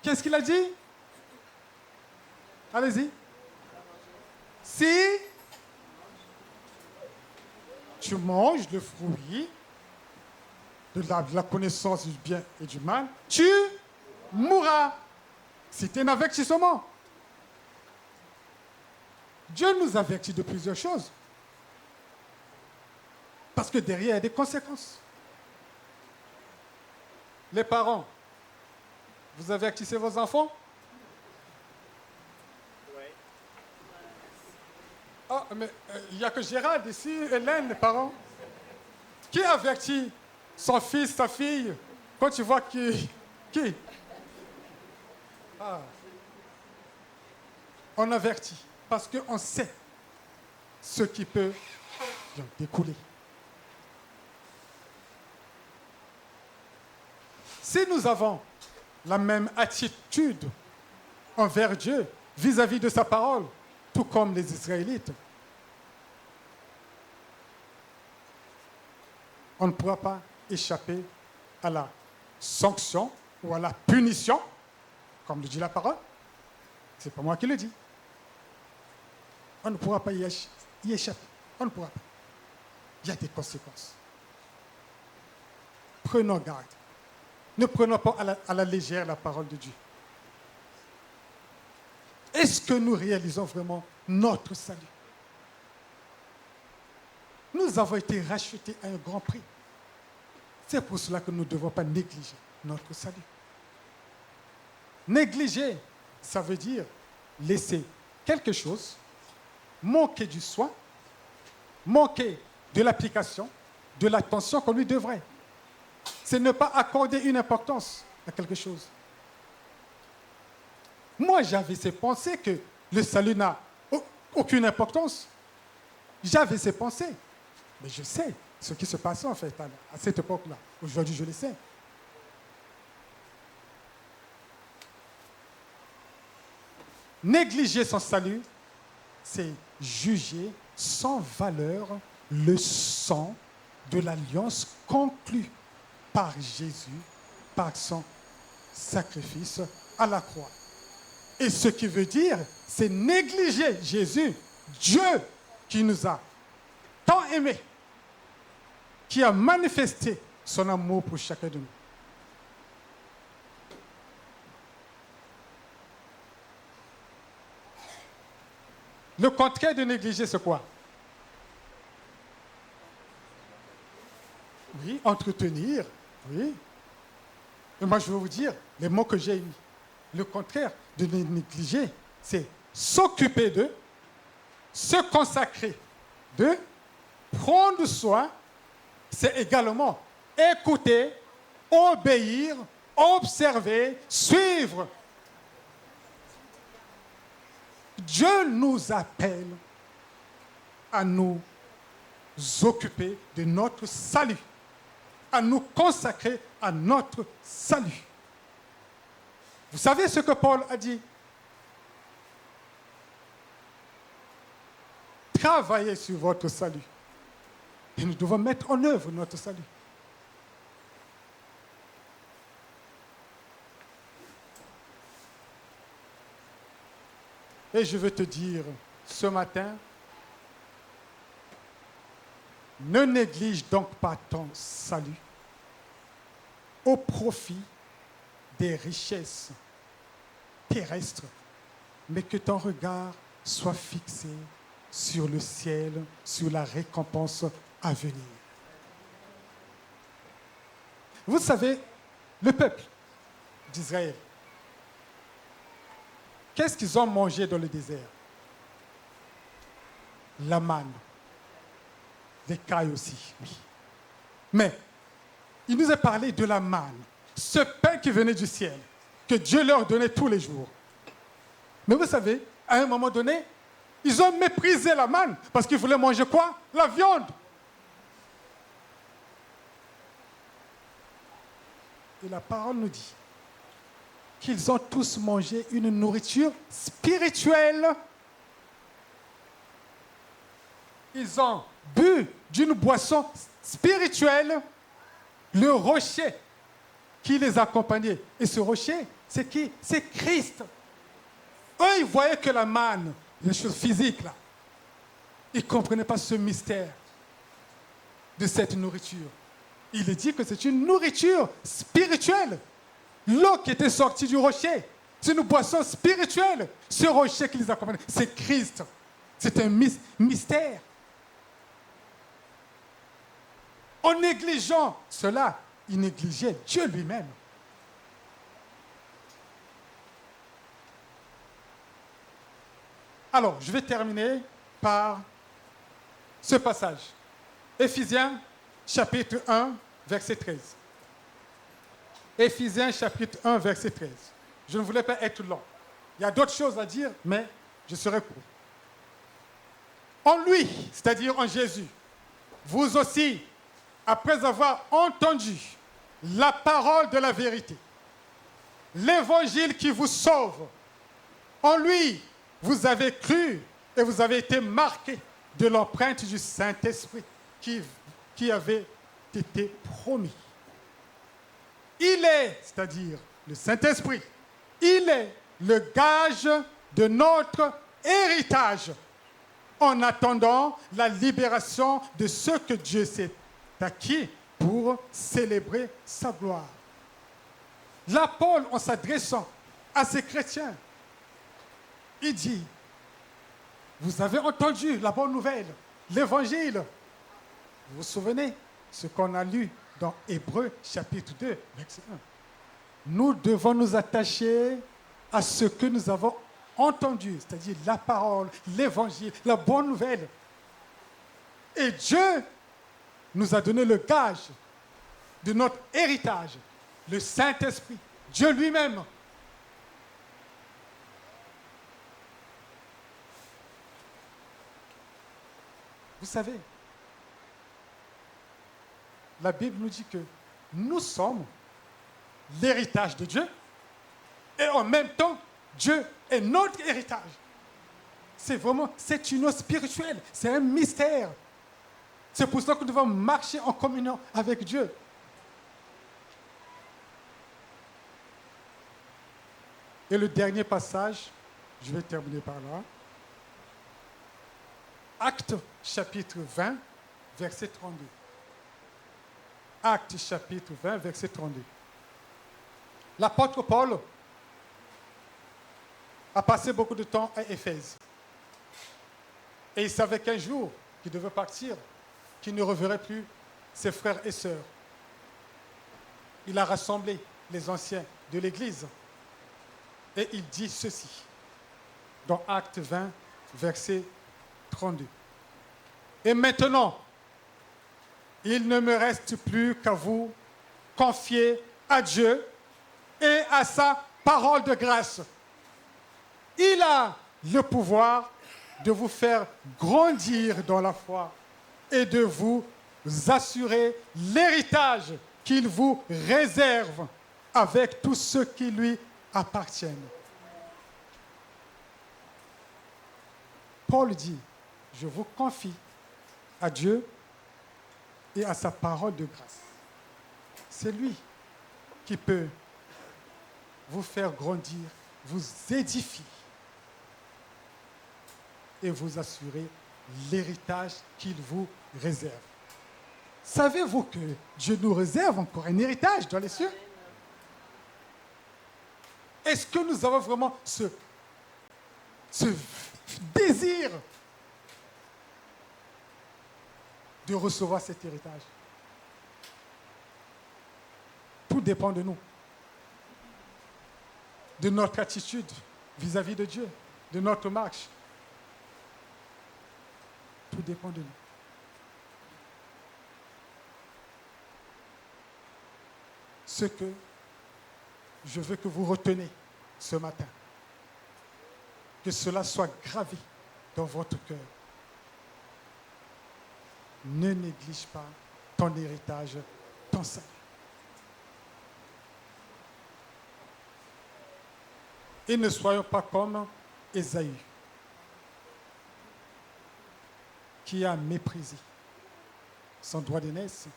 qu'est-ce qu'il a dit? Allez-y. Si tu manges le fruit de la connaissance du bien et du mal, tu mourras. C'est un avertissement. Dieu nous avertit de plusieurs choses. Parce que derrière, il y a des conséquences. Les parents, vous avertissez vos enfants? Oui. Ah, mais il n'y a que Gérald ici, Hélène, les parents. Qui avertit son fils, sa fille, quand tu vois qui? Ah. On avertit parce qu'on sait ce qui peut en découler. Si nous avons la même attitude envers Dieu, vis-à-vis de sa parole, tout comme les Israélites, on ne pourra pas échapper à la sanction ou à la punition, comme le dit la parole. Ce n'est pas moi qui le dis. On ne pourra pas y échapper. On ne pourra pas. Il y a des conséquences. Prenons garde. Ne prenons pas à la légère la parole de Dieu. Est-ce que nous réalisons vraiment notre salut? Nous avons été rachetés à un grand prix. C'est pour cela que nous ne devons pas négliger notre salut. Négliger, ça veut dire laisser quelque chose, manquer du soin, manquer de l'application, de l'attention qu'on lui devrait. C'est ne pas accorder une importance à quelque chose. Moi, j'avais ces pensées que le salut n'a aucune importance. J'avais ces pensées. Mais je sais ce qui se passait en fait à cette époque-là. Aujourd'hui, je le sais. Négliger son salut, c'est juger sans valeur le sang de l'alliance conclue par Jésus, par son sacrifice à la croix. Et ce qui veut dire, c'est négliger Jésus, Dieu qui nous a tant aimés, qui a manifesté son amour pour chacun de nous. Le contraire de négliger, c'est quoi? Oui, entretenir, oui. Et moi, je vais vous dire les mots que j'ai mis. Le contraire de négliger, c'est s'occuper de, se consacrer de, prendre soin, c'est également écouter, obéir, observer, suivre. Dieu nous appelle à nous occuper de notre salut, à nous consacrer à notre salut. Vous savez ce que Paul a dit? Travaillez sur votre salut. Et nous devons mettre en œuvre notre salut. Et je veux te dire, ce matin, ne néglige donc pas ton salut au profit des richesses terrestres, mais que ton regard soit fixé sur le ciel, sur la récompense à venir. Vous savez, le peuple d'Israël, qu'est-ce qu'ils ont mangé dans le désert? La manne. Des cailles aussi, oui. Mais il nous a parlé de la manne, ce pain qui venait du ciel, que Dieu leur donnait tous les jours. Mais vous savez, à un moment donné, ils ont méprisé la manne parce qu'ils voulaient manger quoi? La viande. Et la parole nous dit qu'ils ont tous mangé une nourriture spirituelle. Ils ont bu d'une boisson spirituelle, le rocher qui les accompagnait. Et ce rocher, c'est qui? C'est Christ. Eux, ils voyaient que la manne, les choses physiques, là. Ils ne comprenaient pas ce mystère. de cette nourriture. Il est dit que c'est une nourriture spirituelle. L'eau qui était sortie du rocher, c'est une boisson spirituelle. Ce rocher qui les accompagne, c'est Christ. C'est un mystère. En négligeant cela, il négligeait Dieu lui-même. Alors, je vais terminer par ce passage. Éphésiens, chapitre 1, verset 13. Éphésiens, chapitre 1, verset 13. Je ne voulais pas être long. Il y a d'autres choses à dire, mais je serai court. En lui, c'est-à-dire en Jésus, vous aussi, après avoir entendu la parole de la vérité, l'évangile qui vous sauve, en lui, vous avez cru et vous avez été marqués de l'empreinte du Saint-Esprit qui avait été promis. Il est, c'est-à-dire le Saint-Esprit, il est le gage de notre héritage en attendant la libération de ce que Dieu s'est acquis pour célébrer sa gloire. Là, Paul, en s'adressant à ces chrétiens, il dit, vous avez entendu la bonne nouvelle, l'évangile. Vous vous souvenez ce qu'on a lu dans Hébreux chapitre 2, verset 1. Nous devons nous attacher à ce que nous avons entendu, c'est-à-dire la parole, l'évangile, la bonne nouvelle. Et Dieu nous a donné le gage de notre héritage, le Saint-Esprit, Dieu lui-même. Vous savez, la Bible nous dit que nous sommes l'héritage de Dieu et en même temps, Dieu est notre héritage. C'est une eau spirituelle, c'est un mystère. C'est pour ça que nous devons marcher en communion avec Dieu. Et le dernier passage, je vais terminer par là. Actes chapitre 20, verset 32. Actes chapitre 20, verset 32. L'apôtre Paul a passé beaucoup de temps à Éphèse. Et il savait qu'un jour, qu'il devait partir, qu'il ne reverrait plus ses frères et sœurs. Il a rassemblé les anciens de l'Église. Et il dit ceci, dans Actes 20, verset 32. Et maintenant, il ne me reste plus qu'à vous confier à Dieu et à sa parole de grâce. Il a le pouvoir de vous faire grandir dans la foi et de vous assurer l'héritage qu'il vous réserve avec tous ceux qui lui appartiennent. Paul dit, je vous confie à Dieu et à sa parole de grâce. C'est lui qui peut vous faire grandir, vous édifier et vous assurer l'héritage qu'il vous réserve. Savez-vous que Dieu nous réserve encore un héritage dans les cieux? Est-ce que nous avons vraiment ce désir de recevoir cet héritage? Tout dépend de nous, de notre attitude vis-à-vis de Dieu, de notre marche. Tout dépend de nous. Ce que je veux que vous reteniez ce matin, que cela soit gravé dans votre cœur. Ne néglige pas ton héritage, ton salut. Et ne soyons pas comme Ésaü, qui a méprisé son droit d'aînesse.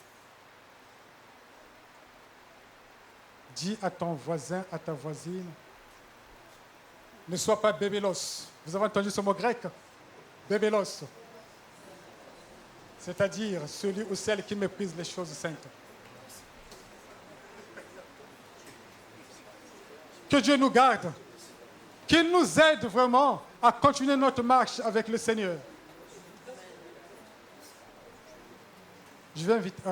Dis à ton voisin, à ta voisine, ne sois pas bébelos. Vous avez entendu ce mot grec? Bébelos. c'est-à-dire celui ou celle qui méprise les choses saintes. Que Dieu nous garde, qu'il nous aide vraiment à continuer notre marche avec le Seigneur. Je vais inviter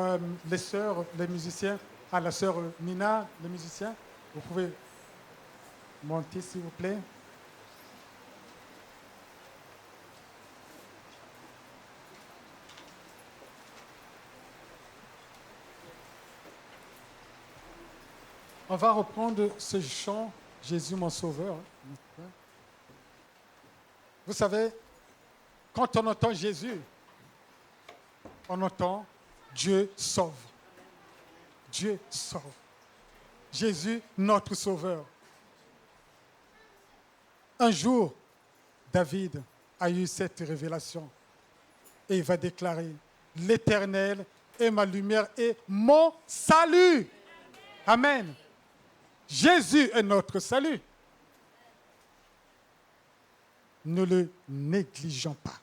les sœurs, les musiciens, la sœur Nina, les musiciens. Vous pouvez monter, s'il vous plaît. On va reprendre ce chant, Jésus mon sauveur. Vous savez, quand on entend Jésus, on entend Dieu sauve. Dieu sauve. Jésus, notre sauveur. Un jour, David a eu cette révélation et il va déclarer, l'Éternel est ma lumière et mon salut. Amen. Jésus est notre salut. Ne le négligeons pas.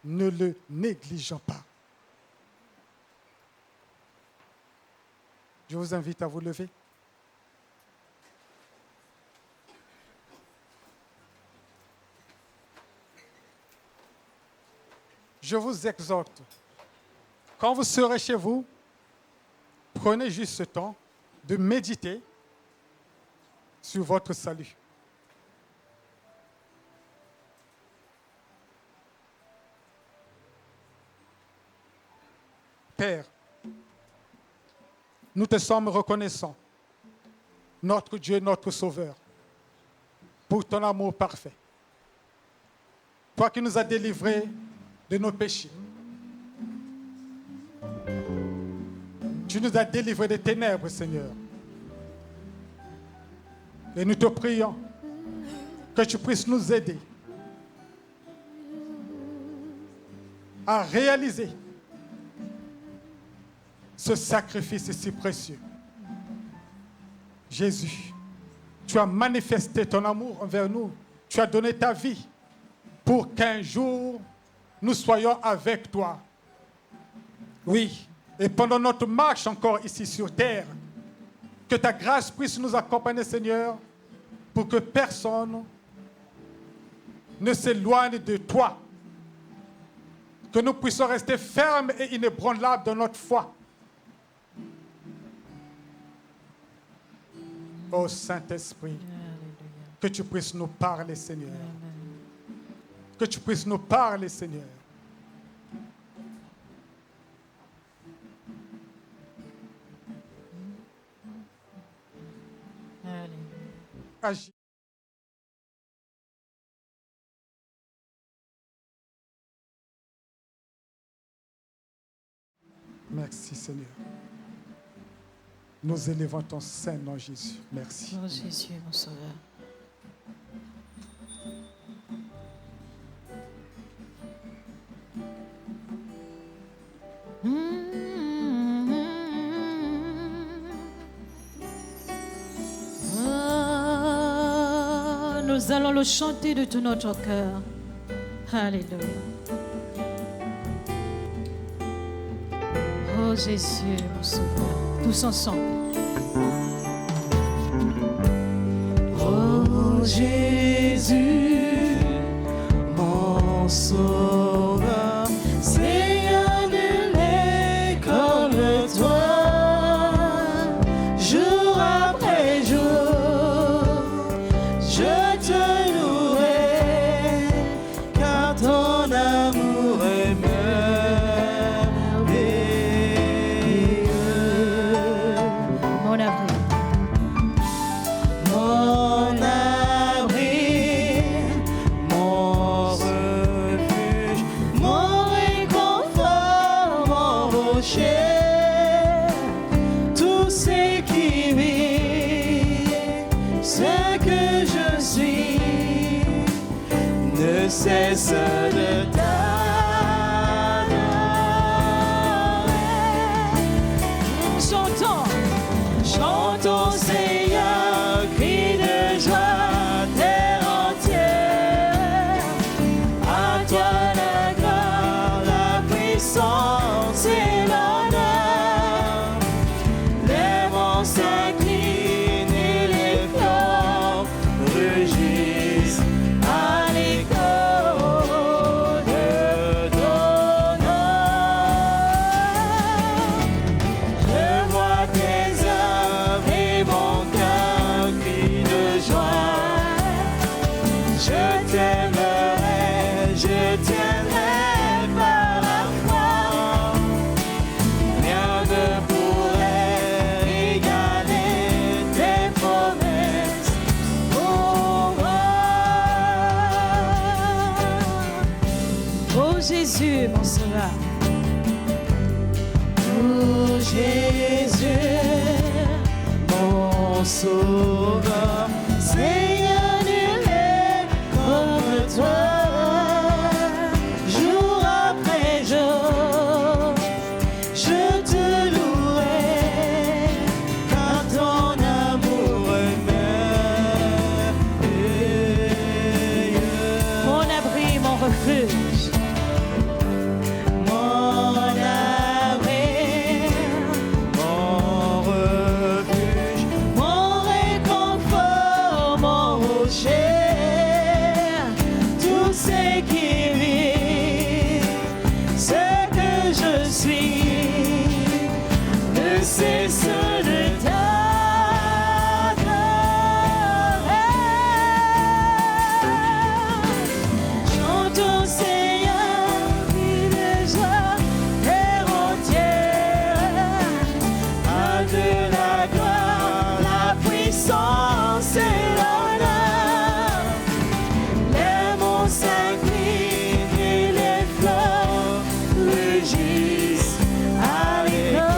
Ne le négligeons pas. Je vous invite à vous lever. Je vous exhorte, quand vous serez chez vous, prenez juste ce temps de méditer sur votre salut. Père, nous te sommes reconnaissants, notre Dieu, notre Sauveur, pour ton amour parfait. Toi qui nous as délivrés de nos péchés. Tu nous as délivrés des ténèbres, Seigneur. Et nous te prions que tu puisses nous aider à réaliser ce sacrifice si précieux. Jésus, tu as manifesté ton amour envers nous. Tu as donné ta vie pour qu'un jour nous soyons avec toi. Oui, et pendant notre marche encore ici sur terre, que ta grâce puisse nous accompagner, Seigneur, pour que personne ne s'éloigne de toi. Que nous puissions rester fermes et inébranlables dans notre foi. Ô Saint-Esprit, que tu puisses nous parler, Seigneur. Que tu puisses nous parler, Seigneur. Agis. Merci, Seigneur. Nous élevons ton saint nom, Jésus. Merci. Oh Jésus, mon sauveur. Nous allons le chanter de tout notre cœur. Alléluia. Oh Jésus, mon sauveur. Tous ensemble. Oh Jésus, mon sauveur, Seigneur, nul n'est comme toi. Jour après jour, je te louerai, car ton amour est merveilleux. Mon avril. Mon abri, mon refuge, mon réconfort, mon rocher, tout ce qui vit, ce que je suis, ne cesse de t'adorer. Chantons. Chantons Seigneur, cri de joie, terre entière. À toi la gloire, mon sauveur. Oh Jésus, mon sauveur, Seigneur, nul n'est comme toi. Jour après jour, je te louerai, car ton amour est merveilleux. Mon abri, mon refuge. Mon abri, mon refuge, mon réconfort, mon rocher, tout ce qui vit, ce que je suis, ne cesse de t'adorer. Chante au Seigneur, crie de joie, terre entière, à de la gloire, la puissance et l'honneur. Les monts s'inclinent et les fleurs rugissent à l'écho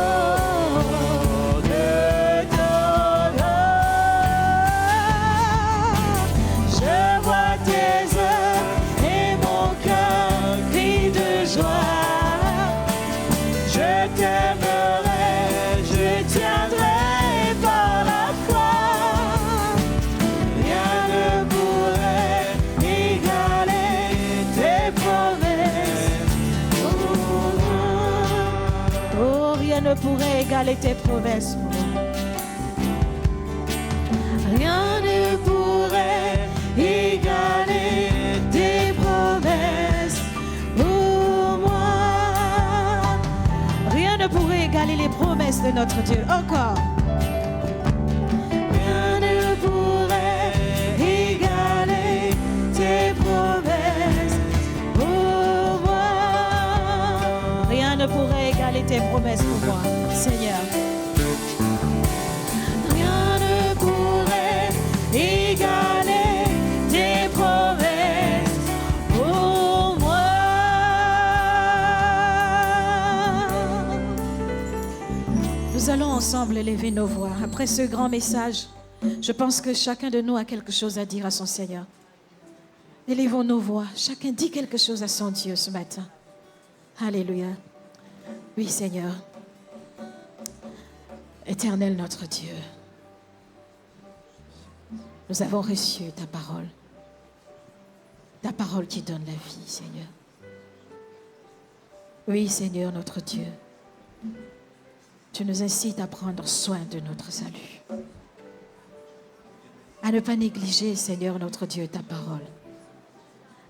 de ton nom. Je vois tes œuvres et mon cœur crie de joie. Je t'aimerai, je tiendrai par la foi. Rien ne pourrait égaler tes promesses. Oh, rien ne pourrait égaler tes promesses pour moi. Rien ne pourrait égaler tes promesses pour moi. Rien ne pourrait égaler les promesses de notre Dieu. Encore. Rien ne pourrait égaler tes promesses pour moi. Rien ne pourrait égaler tes promesses pour moi, Seigneur. Rien ne pourrait égaler tes promesses pour moi. Nous allons ensemble élever nos voix. Après ce grand message, je pense que chacun de nous a quelque chose à dire à son Seigneur. Élevons nos voix. Chacun dit quelque chose à son Dieu ce matin. Alléluia. Oui, Seigneur. Éternel notre Dieu, nous avons reçu ta parole qui donne la vie, Seigneur. Oui, Seigneur notre Dieu, tu nous incites à prendre soin de notre salut, à ne pas négliger, Seigneur notre Dieu, ta parole,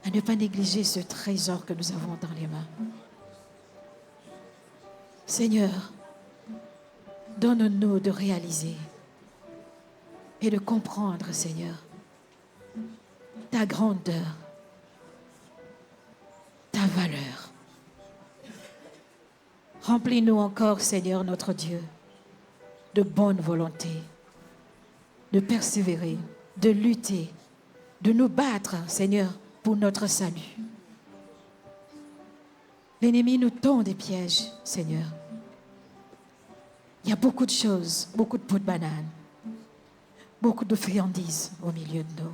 à ne pas négliger ce trésor que nous avons dans les mains. Seigneur, donne-nous de réaliser et de comprendre, Seigneur, ta grandeur, ta valeur. Remplis-nous encore, Seigneur notre Dieu, de bonne volonté, de persévérer, de lutter, de nous battre, Seigneur, pour notre salut. L'ennemi nous tend des pièges, Seigneur. Il y a beaucoup de choses, beaucoup de pots de banane, beaucoup de friandises au milieu de nous.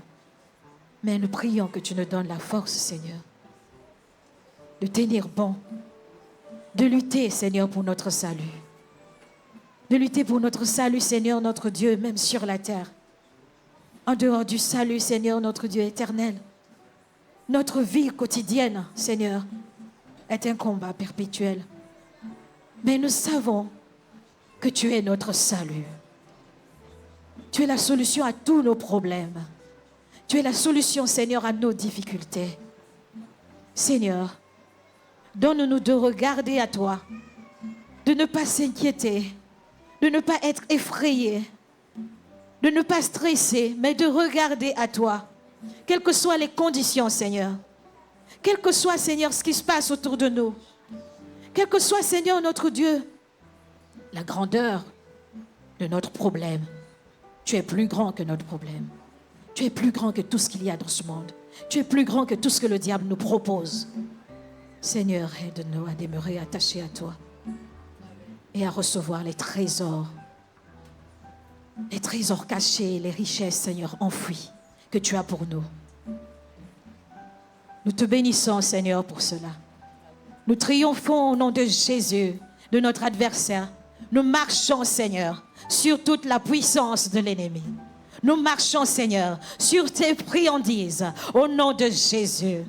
Mais nous prions que tu nous donnes la force, Seigneur, de tenir bon, de lutter, Seigneur, pour notre salut. De lutter pour notre salut, Seigneur, notre Dieu, même sur la terre. En dehors du salut, Seigneur, notre Dieu éternel. Notre vie quotidienne, Seigneur, est un combat perpétuel. Mais nous savons que tu es notre salut. Tu es la solution à tous nos problèmes. Tu es la solution, Seigneur, à nos difficultés. Seigneur, donne-nous de regarder à toi, de ne pas s'inquiéter, de ne pas être effrayé, de ne pas stresser, mais de regarder à toi, quelles que soient les conditions, Seigneur. Quel que soit, Seigneur, ce qui se passe autour de nous. Quel que soit, Seigneur, notre Dieu, la grandeur de notre problème. Tu es plus grand que notre problème. Tu es plus grand que tout ce qu'il y a dans ce monde. Tu es plus grand que tout ce que le diable nous propose. Seigneur, aide-nous à demeurer attachés à toi et à recevoir les trésors cachés, les richesses, Seigneur, enfouies que tu as pour nous. Nous te bénissons, Seigneur, pour cela. Nous triomphons au nom de Jésus, de notre adversaire. Nous marchons, Seigneur, sur toute la puissance de l'ennemi. Nous marchons, Seigneur, sur tes friandises, au nom de Jésus.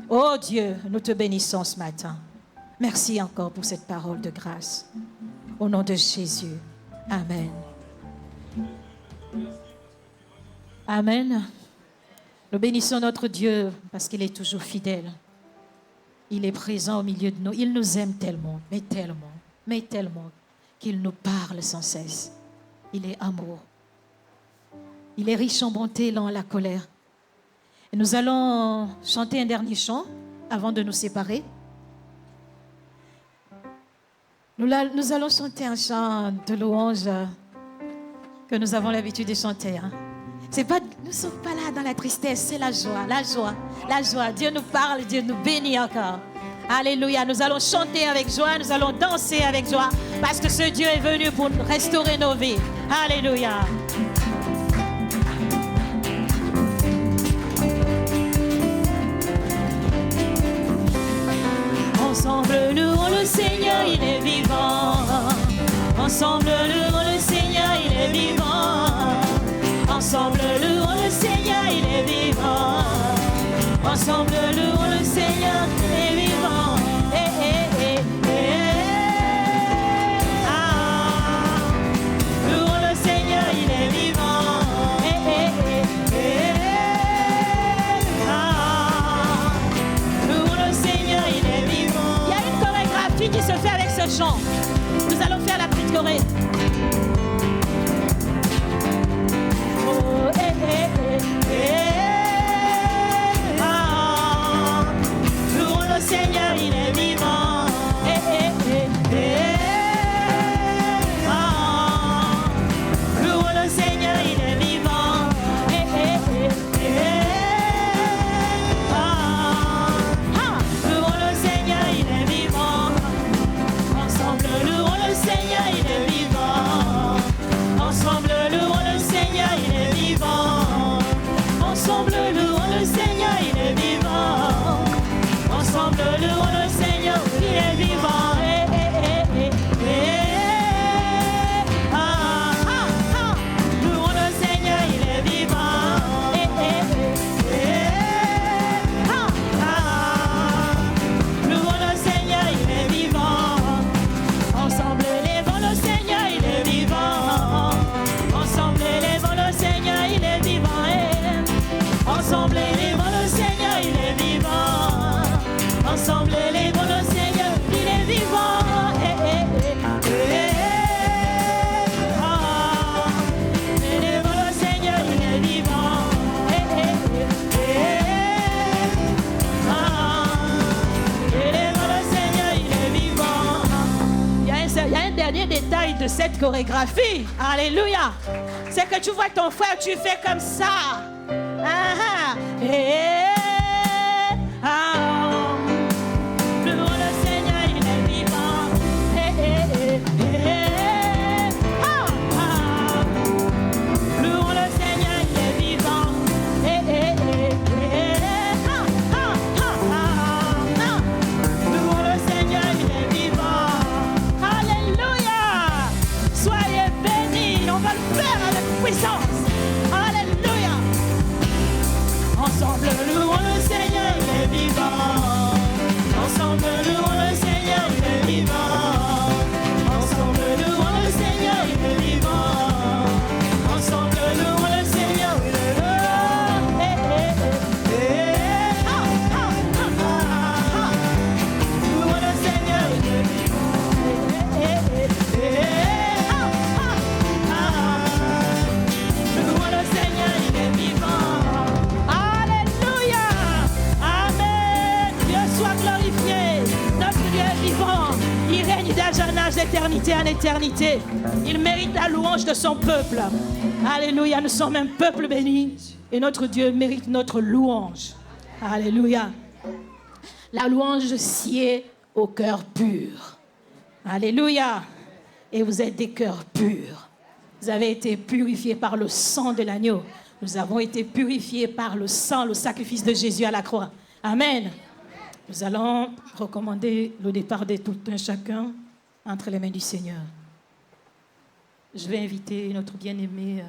Oh Dieu, nous te bénissons ce matin. Merci encore pour cette parole de grâce. Au nom de Jésus. Amen. Amen. Nous bénissons notre Dieu parce qu'il est toujours fidèle. Il est présent au milieu de nous. Il nous aime tellement, mais tellement, qu'il nous parle sans cesse. Il est amour. Il est riche en bonté, lent à la colère. Et nous allons chanter un dernier chant avant de nous séparer. Nous allons chanter un chant de louange que nous avons l'habitude de chanter. Nous ne sommes pas là dans la tristesse, c'est la joie, la joie, la joie. Dieu nous parle, Dieu nous bénit encore. Alléluia, nous allons chanter avec joie, nous allons danser avec joie, parce que ce Dieu est venu pour restaurer nos vies. Alléluia. Ensemble, louons le Seigneur, il est vivant. Ensemble, louons le Seigneur, il est vivant. Ensemble, louons le Seigneur, il est vivant. Ensemble, louons le Seigneur, il est vivant. Louons le Seigneur, il est vivant. Louons le Seigneur, il est vivant. Il y a une chorégraphie qui se fait avec ce chant. Nous allons faire la petite choré. Louons le Seigneur, il est vivant. Louons le Seigneur, il est vivant. Louons le Seigneur, il est vivant. Ensemble, louons le Seigneur, il est vivant. Ensemble, louons le Seigneur, il est vivant. Ensemble, louons le Seigneur, il est vivant. Ensemble, louons le Seigneur, il est vivant. Louons le Seigneur, il est vivant. Louons le Seigneur, il est vivant. Ensemble, élevons le Seigneur, il est vivant. Ensemble, élevons le Seigneur, il est vivant. Ensemble, élevons le Seigneur, il est vivant. Ensemble, élevons le Seigneur, il est vivant. Élevons le Seigneur, il est vivant. Élevons le Seigneur, il est vivant. Il y a un dernier détail de cette chorégraphie. Alléluia. C'est que tu vois ton frère, tu fais comme ça. Louons le Seigneur, il est vivant. Louons le Seigneur, il est vivant. Louons le Seigneur, il est vivant. Alléluia. Soyez bénis. On va le faire avec puissance. Alléluia. Ensemble, louons le Seigneur, il est vivant. Ensemble, louons le Seigneur, il est vivant. Ensemble, louons le Seigneur, il est vivant. Ensemble, louons le Seigneur, il est vivant. Louons le Seigneur, il est vivant. Louons le Seigneur, il est vivant. Alléluia. Amen. Dieu soit glorifié. Notre Dieu est vivant. Il règne d'âge en âge, d'éternité en éternité. Il mérite la louange de son peuple. Alléluia. Nous sommes un peuple béni. Et notre Dieu mérite notre louange. Alléluia. La louange sied au cœur pur. Alléluia. Et vous êtes des cœurs purs. Vous avez été purifiés par le sang de l'agneau. Nous avons été purifiés par le sang, le sacrifice de Jésus à la croix. Amen. Nous allons recommander le départ de tout un chacun entre les mains du Seigneur. Je vais inviter notre bien-aimé,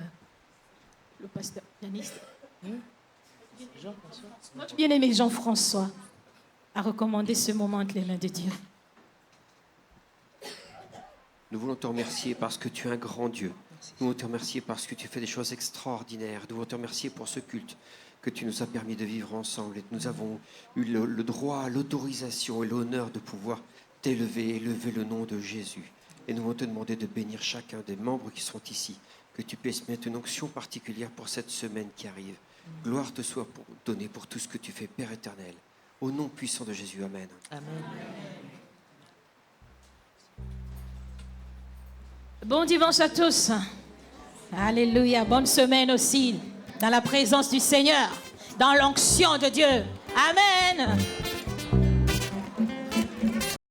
le pasteur pianiste, notre bien-aimé Jean-François, à recommander ce moment entre les mains de Dieu. Nous voulons te remercier parce que tu es un grand Dieu. Nous voulons te remercier parce que tu fais des choses extraordinaires. Nous voulons te remercier pour ce culte que tu nous as permis de vivre ensemble. Et nous avons eu le droit, l'autorisation et l'honneur de pouvoir t'élever, élever le nom de Jésus. Et nous voulons te demander de bénir chacun des membres qui sont ici, que tu puisses mettre une onction particulière pour cette semaine qui arrive. Gloire te soit donnée pour tout ce que tu fais, Père éternel. Au nom puissant de Jésus, Amen. Amen. Bon dimanche à tous. Alléluia. Bonne semaine aussi dans la présence du Seigneur, dans l'onction de Dieu. Amen.